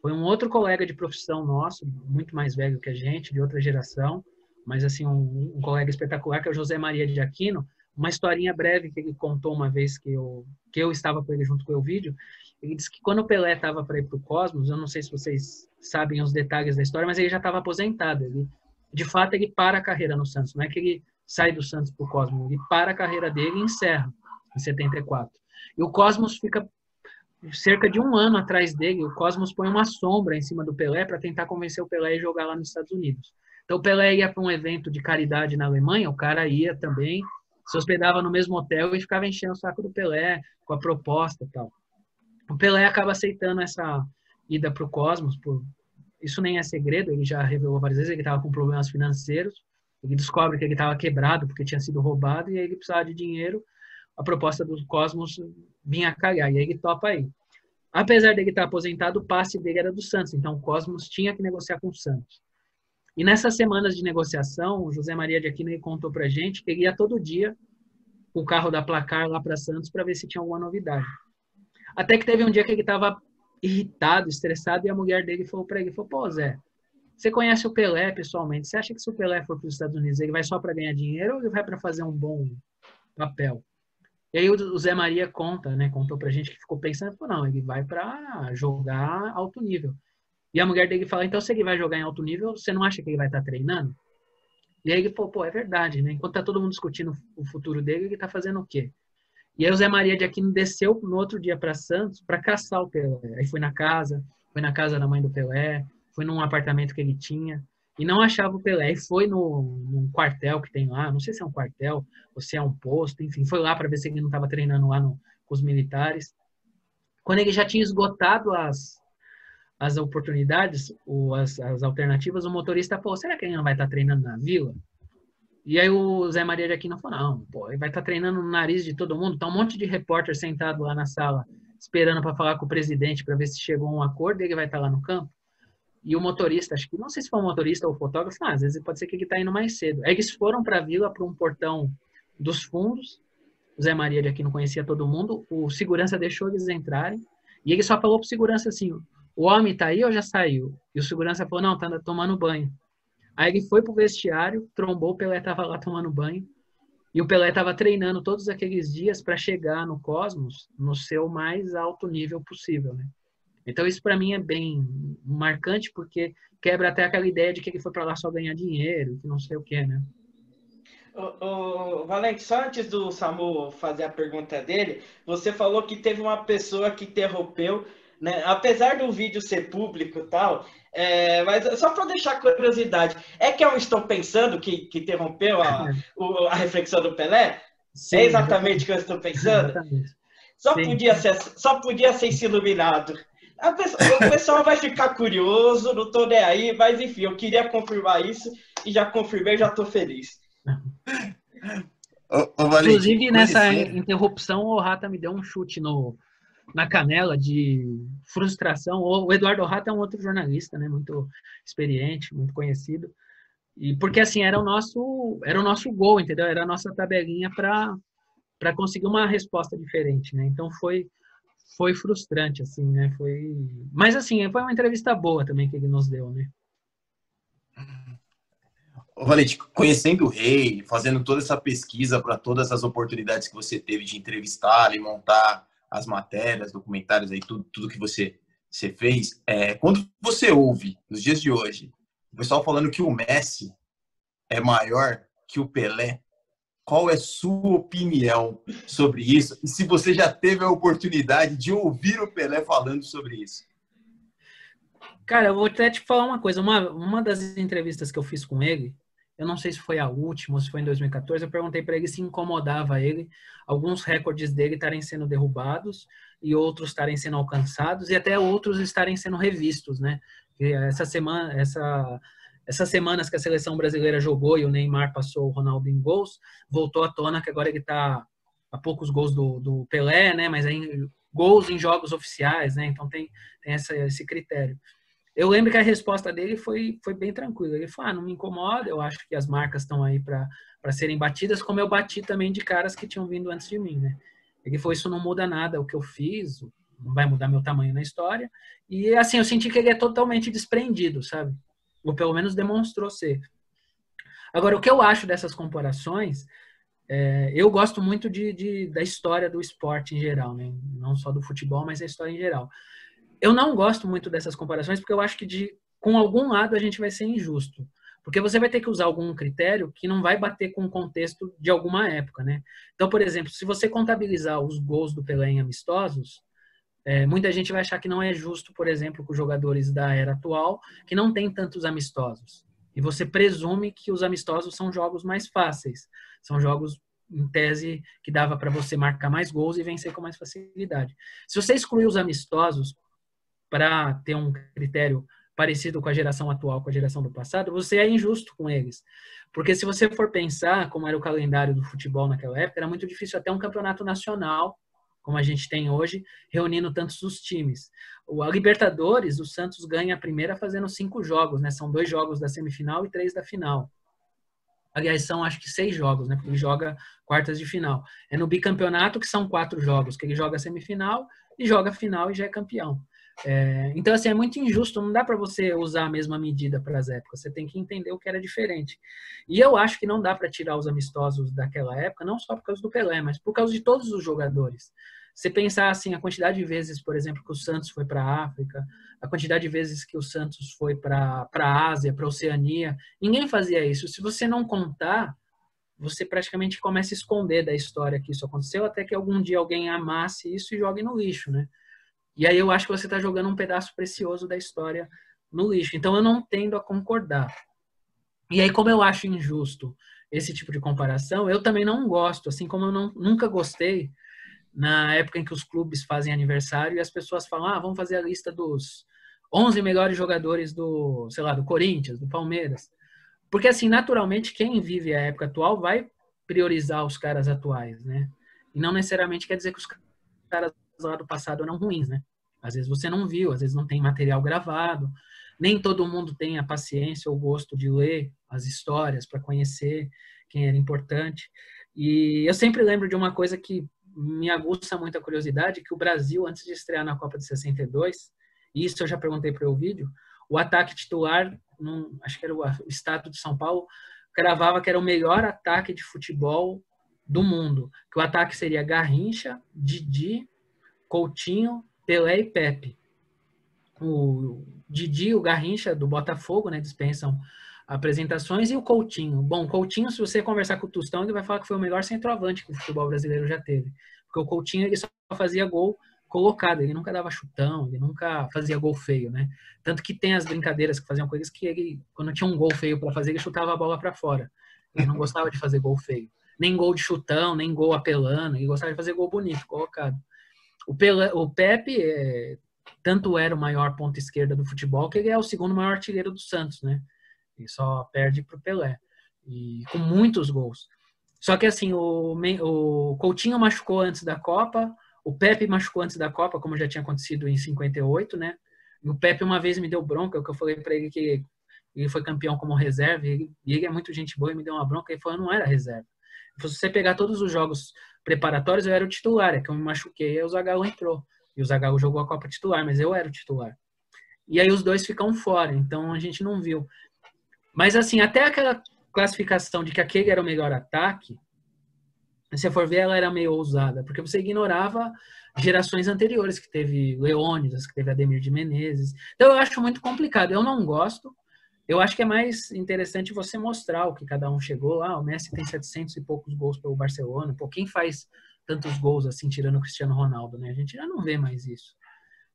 Foi um outro colega de profissão nosso, muito mais velho que a gente, de outra geração, mas assim, um colega espetacular, que é o José Maria de Aquino, uma historinha breve que ele contou uma vez que eu estava com ele junto com o vídeo. Ele disse que quando o Pelé estava para ir para o Cosmos, eu não sei se vocês sabem os detalhes da história, mas ele já estava aposentado. De fato, ele para a carreira no Santos. Não é que ele sai do Santos para o Cosmos, ele para a carreira dele e encerra, em 74. E o Cosmos fica cerca de um ano atrás dele. O Cosmos põe uma sombra em cima do Pelé para tentar convencer o Pelé a jogar lá nos Estados Unidos. Então o Pelé ia para um evento de caridade na Alemanha, o cara ia também, se hospedava no mesmo hotel e ficava enchendo o saco do Pelé com a proposta e tal. O Pelé acaba aceitando essa ida para o Cosmos, isso nem é segredo, ele já revelou várias vezes, ele estava com problemas financeiros, ele descobre que ele estava quebrado porque tinha sido roubado e aí ele precisava de dinheiro. A proposta do Cosmos vinha a calhar, e aí ele topa aí. Apesar dele estar aposentado, o passe dele era do Santos, então o Cosmos tinha que negociar com o Santos. E nessas semanas de negociação, o José Maria de Aquino contou pra gente que ele ia todo dia com o carro da Placar lá para Santos para ver se tinha alguma novidade. Até que teve um dia que ele estava irritado, estressado, e a mulher dele falou para ele, pô, Zé, você conhece o Pelé pessoalmente, você acha que se o Pelé for para os Estados Unidos, ele vai só para ganhar dinheiro ou ele vai para fazer um bom papel? E aí o Zé Maria contou pra gente que ficou pensando, não, ele vai para jogar alto nível. E a mulher dele fala, então se ele vai jogar em alto nível, você não acha que ele vai estar treinando? E aí ele falou, pô, é verdade, né? Enquanto tá todo mundo discutindo o futuro dele, ele tá fazendo o quê? E aí o Zé Maria de Aquino desceu no outro dia para Santos para caçar o Pelé. Aí foi na casa da mãe do Pelé, foi num apartamento que ele tinha. e não achava o Pelé. E foi num quartel que tem lá, não sei se é um quartel ou se é um posto, enfim, foi lá para ver se ele não estava treinando lá com os militares. Quando ele já tinha esgotado as oportunidades, as alternativas, o motorista falou, será que ele não vai estar treinando na Vila? E aí o Zé Maria de Aquino falou, não, pô, ele vai estar treinando no nariz de todo mundo, tá um monte de repórter sentado lá na sala, esperando para falar com o presidente para ver se chegou a um acordo, e ele vai estar lá no campo. E o motorista, acho que não sei se foi um motorista ou um fotógrafo, às vezes pode ser que ele está indo mais cedo. Aí eles foram para a Vila, para um portão dos fundos, o Zé Maria de Aquino conhecia todo mundo, o segurança deixou eles entrarem, e ele só falou pro segurança assim, o homem tá aí ou já saiu? E o segurança falou, não, tá tomando banho. Aí ele foi pro vestiário, trombou, o Pelé tava lá tomando banho, e o Pelé tava treinando todos aqueles dias para chegar no Cosmos no seu mais alto nível possível, né? Então isso para mim é bem marcante, porque quebra até aquela ideia de que ele foi para lá só ganhar dinheiro, que não sei o que, né? Valente, só antes do Samu fazer a pergunta dele, você falou que teve uma pessoa que interrompeu, né? Apesar do vídeo ser público e tal, mas só para deixar curiosidade, é que eu estou pensando que interrompeu a reflexão do Pelé? Sim, é exatamente o que eu estou pensando? Exatamente. Só podia ser esse iluminado. O pessoal vai ficar curioso, não estou nem aí, mas enfim, eu queria confirmar isso e já confirmei, já estou feliz. Inclusive, nessa interrupção, o Rata me deu um chute na canela de frustração. O Eduardo Rata é um outro jornalista, né, muito experiente, muito conhecido. E porque assim era o nosso gol, entendeu? Era a nossa tabelinha para conseguir uma resposta diferente, né? Então foi frustrante assim, né? Mas assim, foi uma entrevista boa também que ele nos deu, né? Valente, conhecendo o Rei, fazendo toda essa pesquisa para todas as oportunidades que você teve de entrevistar e montar as matérias, documentários, aí, tudo que você fez, quando você ouve, nos dias de hoje, o pessoal falando que o Messi é maior que o Pelé, qual é a sua opinião sobre isso? E se você já teve a oportunidade de ouvir o Pelé falando sobre isso? Cara, eu vou até te falar uma coisa. Uma das entrevistas que eu fiz com ele, eu não sei se foi a última ou se foi em 2014, eu perguntei para ele se incomodava ele alguns recordes dele estarem sendo derrubados e outros estarem sendo alcançados e até outros estarem sendo revistos, né? E essas semanas que a seleção brasileira jogou e o Neymar passou o Ronaldo em gols, voltou à tona que agora ele está a poucos gols do Pelé, né? Mas aí gols em jogos oficiais, né? Então tem esse critério. Eu lembro que a resposta dele foi bem tranquila. Ele falou, não me incomoda, eu acho que as marcas estão aí para serem batidas, como eu bati também de caras que tinham vindo antes de mim, né? Ele falou, isso não muda nada, o que eu fiz, não vai mudar meu tamanho na história. E assim, eu senti que ele é totalmente desprendido, sabe? Ou pelo menos demonstrou ser. Agora, o que eu acho dessas comparações, eu gosto muito da história do esporte em geral, né? Não só do futebol, mas da história em geral. Eu não gosto muito dessas comparações porque eu acho que com algum lado a gente vai ser injusto. Porque você vai ter que usar algum critério que não vai bater com o contexto de alguma época, né? Então, por exemplo, se você contabilizar os gols do Pelé em amistosos, muita gente vai achar que não é justo, por exemplo, com os jogadores da era atual, que não tem tantos amistosos. E você presume que os amistosos são jogos mais fáceis. São jogos, em tese, que dava para você marcar mais gols e vencer com mais facilidade. Se você excluir os amistosos para ter um critério parecido com a geração atual, com a geração do passado, você é injusto com eles. Porque se você for pensar como era o calendário do futebol naquela época, era muito difícil até um campeonato nacional, como a gente tem hoje, reunindo tantos os times. A Libertadores, o Santos ganha a primeira fazendo 5 jogos, né? São 2 jogos da semifinal e 3 da final. Aliás, são acho que 6 jogos, né? Porque ele joga quartas de final. É no bicampeonato que são 4 jogos, que ele joga a semifinal e joga a final e já é campeão. Então, assim, é muito injusto, não dá para você usar a mesma medida para as épocas, você tem que entender o que era diferente. E eu acho que não dá para tirar os amistosos daquela época, não só por causa do Pelé, mas por causa de todos os jogadores. Você pensar, assim, a quantidade de vezes, por exemplo, que o Santos foi para a África, a quantidade de vezes que o Santos foi para a Ásia, para a Oceania, ninguém fazia isso. Se você não contar, você praticamente começa a esconder da história que isso aconteceu, até que algum dia alguém amasse isso e jogue no lixo, né? E aí eu acho que você está jogando um pedaço precioso da história no lixo. Então eu não tendo a concordar. E aí, como eu acho injusto esse tipo de comparação, eu também não gosto, assim como eu nunca gostei na época em que os clubes fazem aniversário e as pessoas falam, vamos fazer a lista dos 11 melhores jogadores do, sei lá, do Corinthians, do Palmeiras. Porque, assim, naturalmente, quem vive a época atual vai priorizar os caras atuais, né? E não necessariamente quer dizer que os caras lá do passado eram ruins, né? Às vezes você não viu, às vezes não tem material gravado, nem todo mundo tem a paciência ou o gosto de ler as histórias para conhecer quem era importante. E eu sempre lembro de uma coisa que me aguça muito a curiosidade, que o Brasil, antes de estrear na Copa de 62, e isso eu já perguntei para o vídeo, o ataque titular, acho que era o Estado de São Paulo, cravava que era o melhor ataque de futebol do mundo, que o ataque seria Garrincha, Didi, Coutinho, Pelé e Pepe. O Didi, o Garrincha do Botafogo, né, dispensam apresentações, e o Coutinho. Bom, o Coutinho, se você conversar com o Tostão, ele vai falar que foi o melhor centroavante que o futebol brasileiro já teve. Porque o Coutinho, ele só fazia gol colocado, ele nunca dava chutão, ele nunca fazia gol feio, né? Tanto que tem as brincadeiras que faziam coisas que ele, quando tinha um gol feio para fazer, ele chutava a bola para fora. Ele não gostava de fazer gol feio. Nem gol de chutão, nem gol apelando, ele gostava de fazer gol bonito, colocado. O Pepe tanto era o maior ponta esquerda do futebol, que ele é o segundo maior artilheiro do Santos, né? Ele só perde pro Pelé. E com muitos gols. Só que assim, o Coutinho machucou antes da Copa, o Pepe machucou antes da Copa, como já tinha acontecido em 58, né? E o Pepe uma vez me deu bronca, que eu falei para ele que ele foi campeão como reserva, e ele é muito gente boa e me deu uma bronca, e falou, eu não era reserva. Se você pegar todos os jogos preparatórios, eu era o titular, é que eu me machuquei, aí o Zagallo entrou. E o Zagallo jogou a Copa titular, mas eu era o titular. E aí os dois ficam fora, então a gente não viu. Mas assim, até aquela classificação de que aquele era o melhor ataque, se você for ver, ela era meio ousada, porque você ignorava gerações anteriores, que teve Leônidas, que teve Ademir de Menezes. Então eu acho muito complicado, eu não gosto. Eu acho que é mais interessante você mostrar o que cada um chegou. O Messi tem 700 e poucos gols pelo Barcelona. Pô, quem faz tantos gols assim, tirando o Cristiano Ronaldo, né? A gente já não vê mais isso.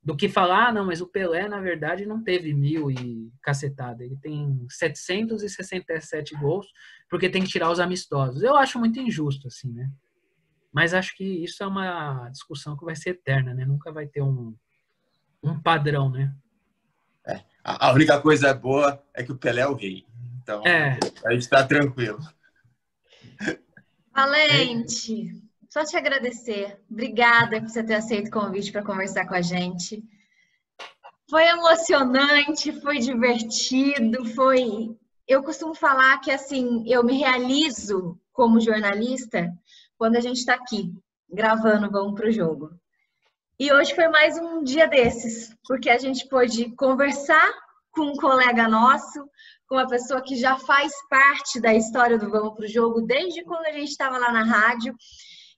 Do que falar, não, mas o Pelé, na verdade, não teve 1000 e cacetada. Ele tem 767 gols, porque tem que tirar os amistosos. Eu acho muito injusto, assim, né? Mas acho que isso é uma discussão que vai ser eterna, né? Nunca vai ter um padrão, né? A única coisa boa é que o Pelé é o rei. Então, a gente tá tranquilo. Valente, só te agradecer. Obrigada por você ter aceito o convite para conversar com a gente. Foi emocionante, foi divertido, foi... Eu costumo falar que, assim, eu me realizo como jornalista quando a gente está aqui, gravando Vamos pro Jogo. E hoje foi mais um dia desses, porque a gente pôde conversar com um colega nosso, com uma pessoa que já faz parte da história do Vamos pro Jogo desde quando a gente estava lá na rádio,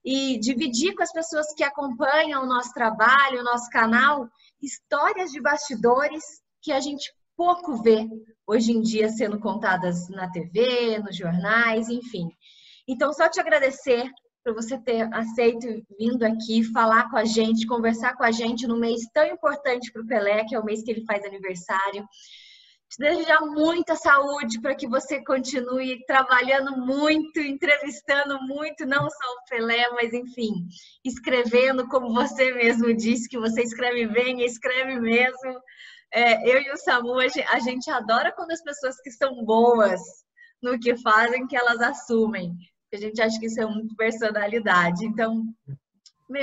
e dividir com as pessoas que acompanham o nosso trabalho, o nosso canal, histórias de bastidores que a gente pouco vê hoje em dia sendo contadas na TV, nos jornais, enfim. Então, só te agradecer por você ter aceito vindo aqui falar com a gente, conversar com a gente num mês tão importante para o Pelé, que é o mês que ele faz aniversário. Te desejar muita saúde para que você continue trabalhando muito, entrevistando muito, não só o Pelé, mas enfim, escrevendo, como você mesmo disse, que você escreve bem, escreve mesmo. Eu e o Samu, a gente adora quando as pessoas que são boas no que fazem, que elas assumem. A gente acha que isso é muito personalidade. Então,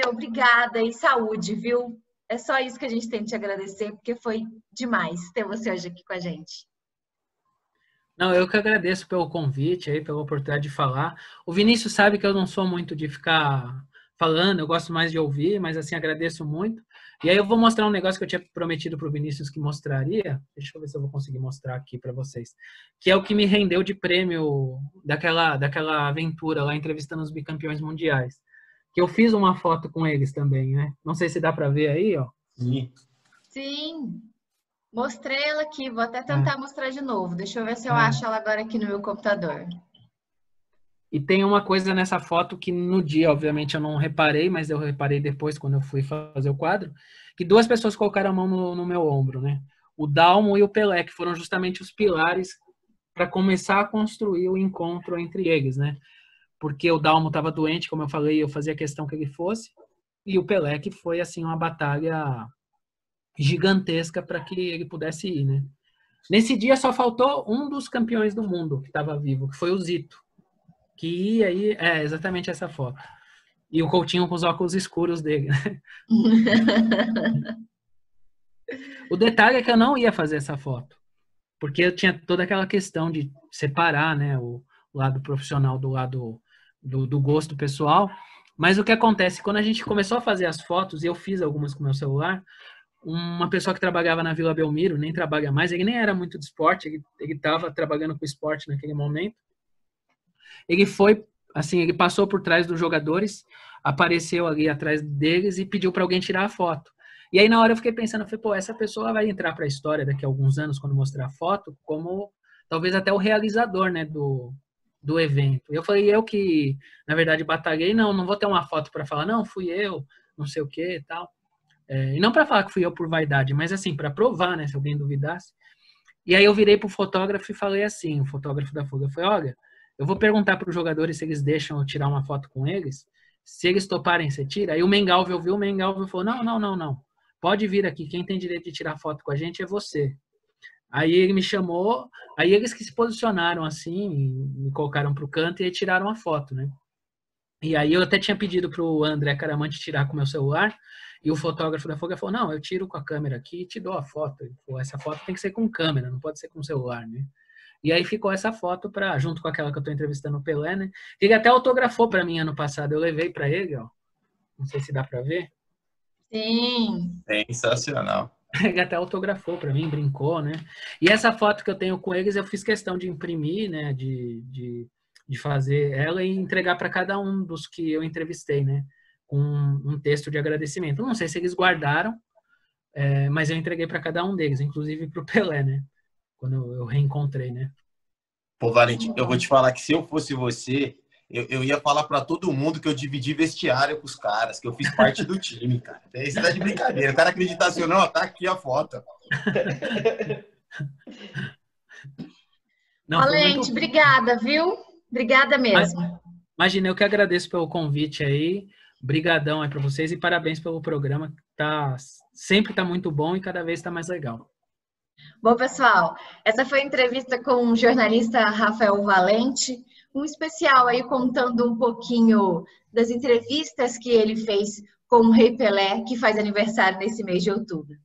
obrigada e saúde, viu? É só isso que a gente tem que te agradecer, porque foi demais ter você hoje aqui com a gente. Não, eu que agradeço pelo convite aí, pela oportunidade de falar. O Vinícius sabe que eu não sou muito de ficar falando, eu gosto mais de ouvir, mas assim, agradeço muito. E aí eu vou mostrar um negócio que eu tinha prometido para o Vinícius que mostraria. Deixa eu ver se eu vou conseguir mostrar aqui para vocês. Que é o que me rendeu de prêmio daquela aventura lá, entrevistando os bicampeões mundiais. Que eu fiz uma foto com eles também, né? Não sei se dá para ver aí, ó. Sim. Sim. Mostrei ela aqui, vou até tentar mostrar de novo. Deixa eu ver se eu acho ela agora aqui no meu computador. E tem uma coisa nessa foto que no dia, obviamente, eu não reparei, mas eu reparei depois, quando eu fui fazer o quadro, que 2 pessoas colocaram a mão no meu ombro, né? O Dalmo e o Pelé, que foram justamente os pilares para começar a construir o encontro entre eles, né? Porque o Dalmo estava doente, como eu falei, eu fazia questão que ele fosse, e o Pelé, que foi assim uma batalha gigantesca para que ele pudesse ir, né? Nesse dia só faltou um dos campeões do mundo que estava vivo, que foi o Zito, que ia aí, exatamente essa foto. E o Coutinho com os óculos escuros dele. O detalhe é que eu não ia fazer essa foto, porque eu tinha toda aquela questão de separar, né, o lado profissional do lado do gosto pessoal. Mas o que acontece, quando a gente começou a fazer as fotos, e eu fiz algumas com meu celular, uma pessoa que trabalhava na Vila Belmiro, nem trabalha mais, ele nem era muito de esporte, ele estava trabalhando com esporte naquele momento. Ele foi, assim, ele passou por trás dos jogadores, apareceu ali atrás deles e pediu para alguém tirar a foto. E aí, na hora, eu fiquei pensando, pô, essa pessoa vai entrar para a história daqui a alguns anos, quando mostrar a foto, como talvez até o realizador, né, do evento. Eu falei, eu que, na verdade, batalhei, não vou ter uma foto para falar, não, fui eu, não sei o que e tal. E não para falar que fui eu por vaidade, mas assim, para provar, né, se alguém duvidasse. E aí eu virei pro fotógrafo e falei assim, o fotógrafo da Folha, foi, olha, eu vou perguntar para os jogadores se eles deixam eu tirar uma foto com eles, se eles toparem, você tira. Aí o Mengalvio ouviu, o Mengalvio falou, não, pode vir aqui, quem tem direito de tirar foto com a gente é você. Aí ele me chamou, aí eles que se posicionaram assim, me colocaram pro canto e aí tiraram a foto, né? E aí eu até tinha pedido pro André Caramante tirar com o meu celular, e o fotógrafo da Folha falou, não, eu tiro com a câmera aqui e te dou a foto. Ele falou, essa foto tem que ser com câmera, não pode ser com celular, né? E aí ficou essa foto junto com aquela que eu tô entrevistando o Pelé, né? Ele até autografou para mim ano passado, eu levei para ele, ó. Não sei se dá para ver. Sim. Sensacional. Ele até autografou para mim, brincou, né? E essa foto que eu tenho com eles, eu fiz questão de imprimir, né? De fazer ela e entregar para cada um dos que eu entrevistei, né? Com um texto de agradecimento. Não sei se eles guardaram, mas eu entreguei para cada um deles, inclusive para o Pelé, né? Quando eu reencontrei, né? Pô, Valente, eu vou te falar que se eu fosse você, eu ia falar para todo mundo que eu dividi vestiário com os caras, que eu fiz parte do time, cara. Isso tá de brincadeira. O cara acreditasse ou não, tá aqui a foto. Não, Valente, muito... obrigada, viu? Obrigada mesmo. Imagina, eu que agradeço pelo convite aí. Brigadão aí para vocês e parabéns pelo programa. Sempre tá muito bom e cada vez está mais legal. Bom, pessoal, essa foi a entrevista com o jornalista Rafael Valente, um especial aí contando um pouquinho das entrevistas que ele fez com o Rei Pelé, que faz aniversário nesse mês de outubro.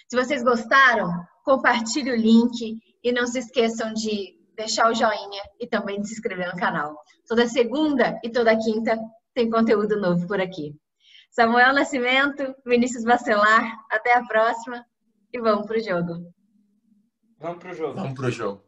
Se vocês gostaram, compartilhe o link e não se esqueçam de deixar o joinha e também de se inscrever no canal. Toda segunda e toda quinta tem conteúdo novo por aqui. Samuel Nascimento, Vinícius Bacelar, até a próxima e vamos pro jogo. Vamos pro jogo. Vamos pro jogo.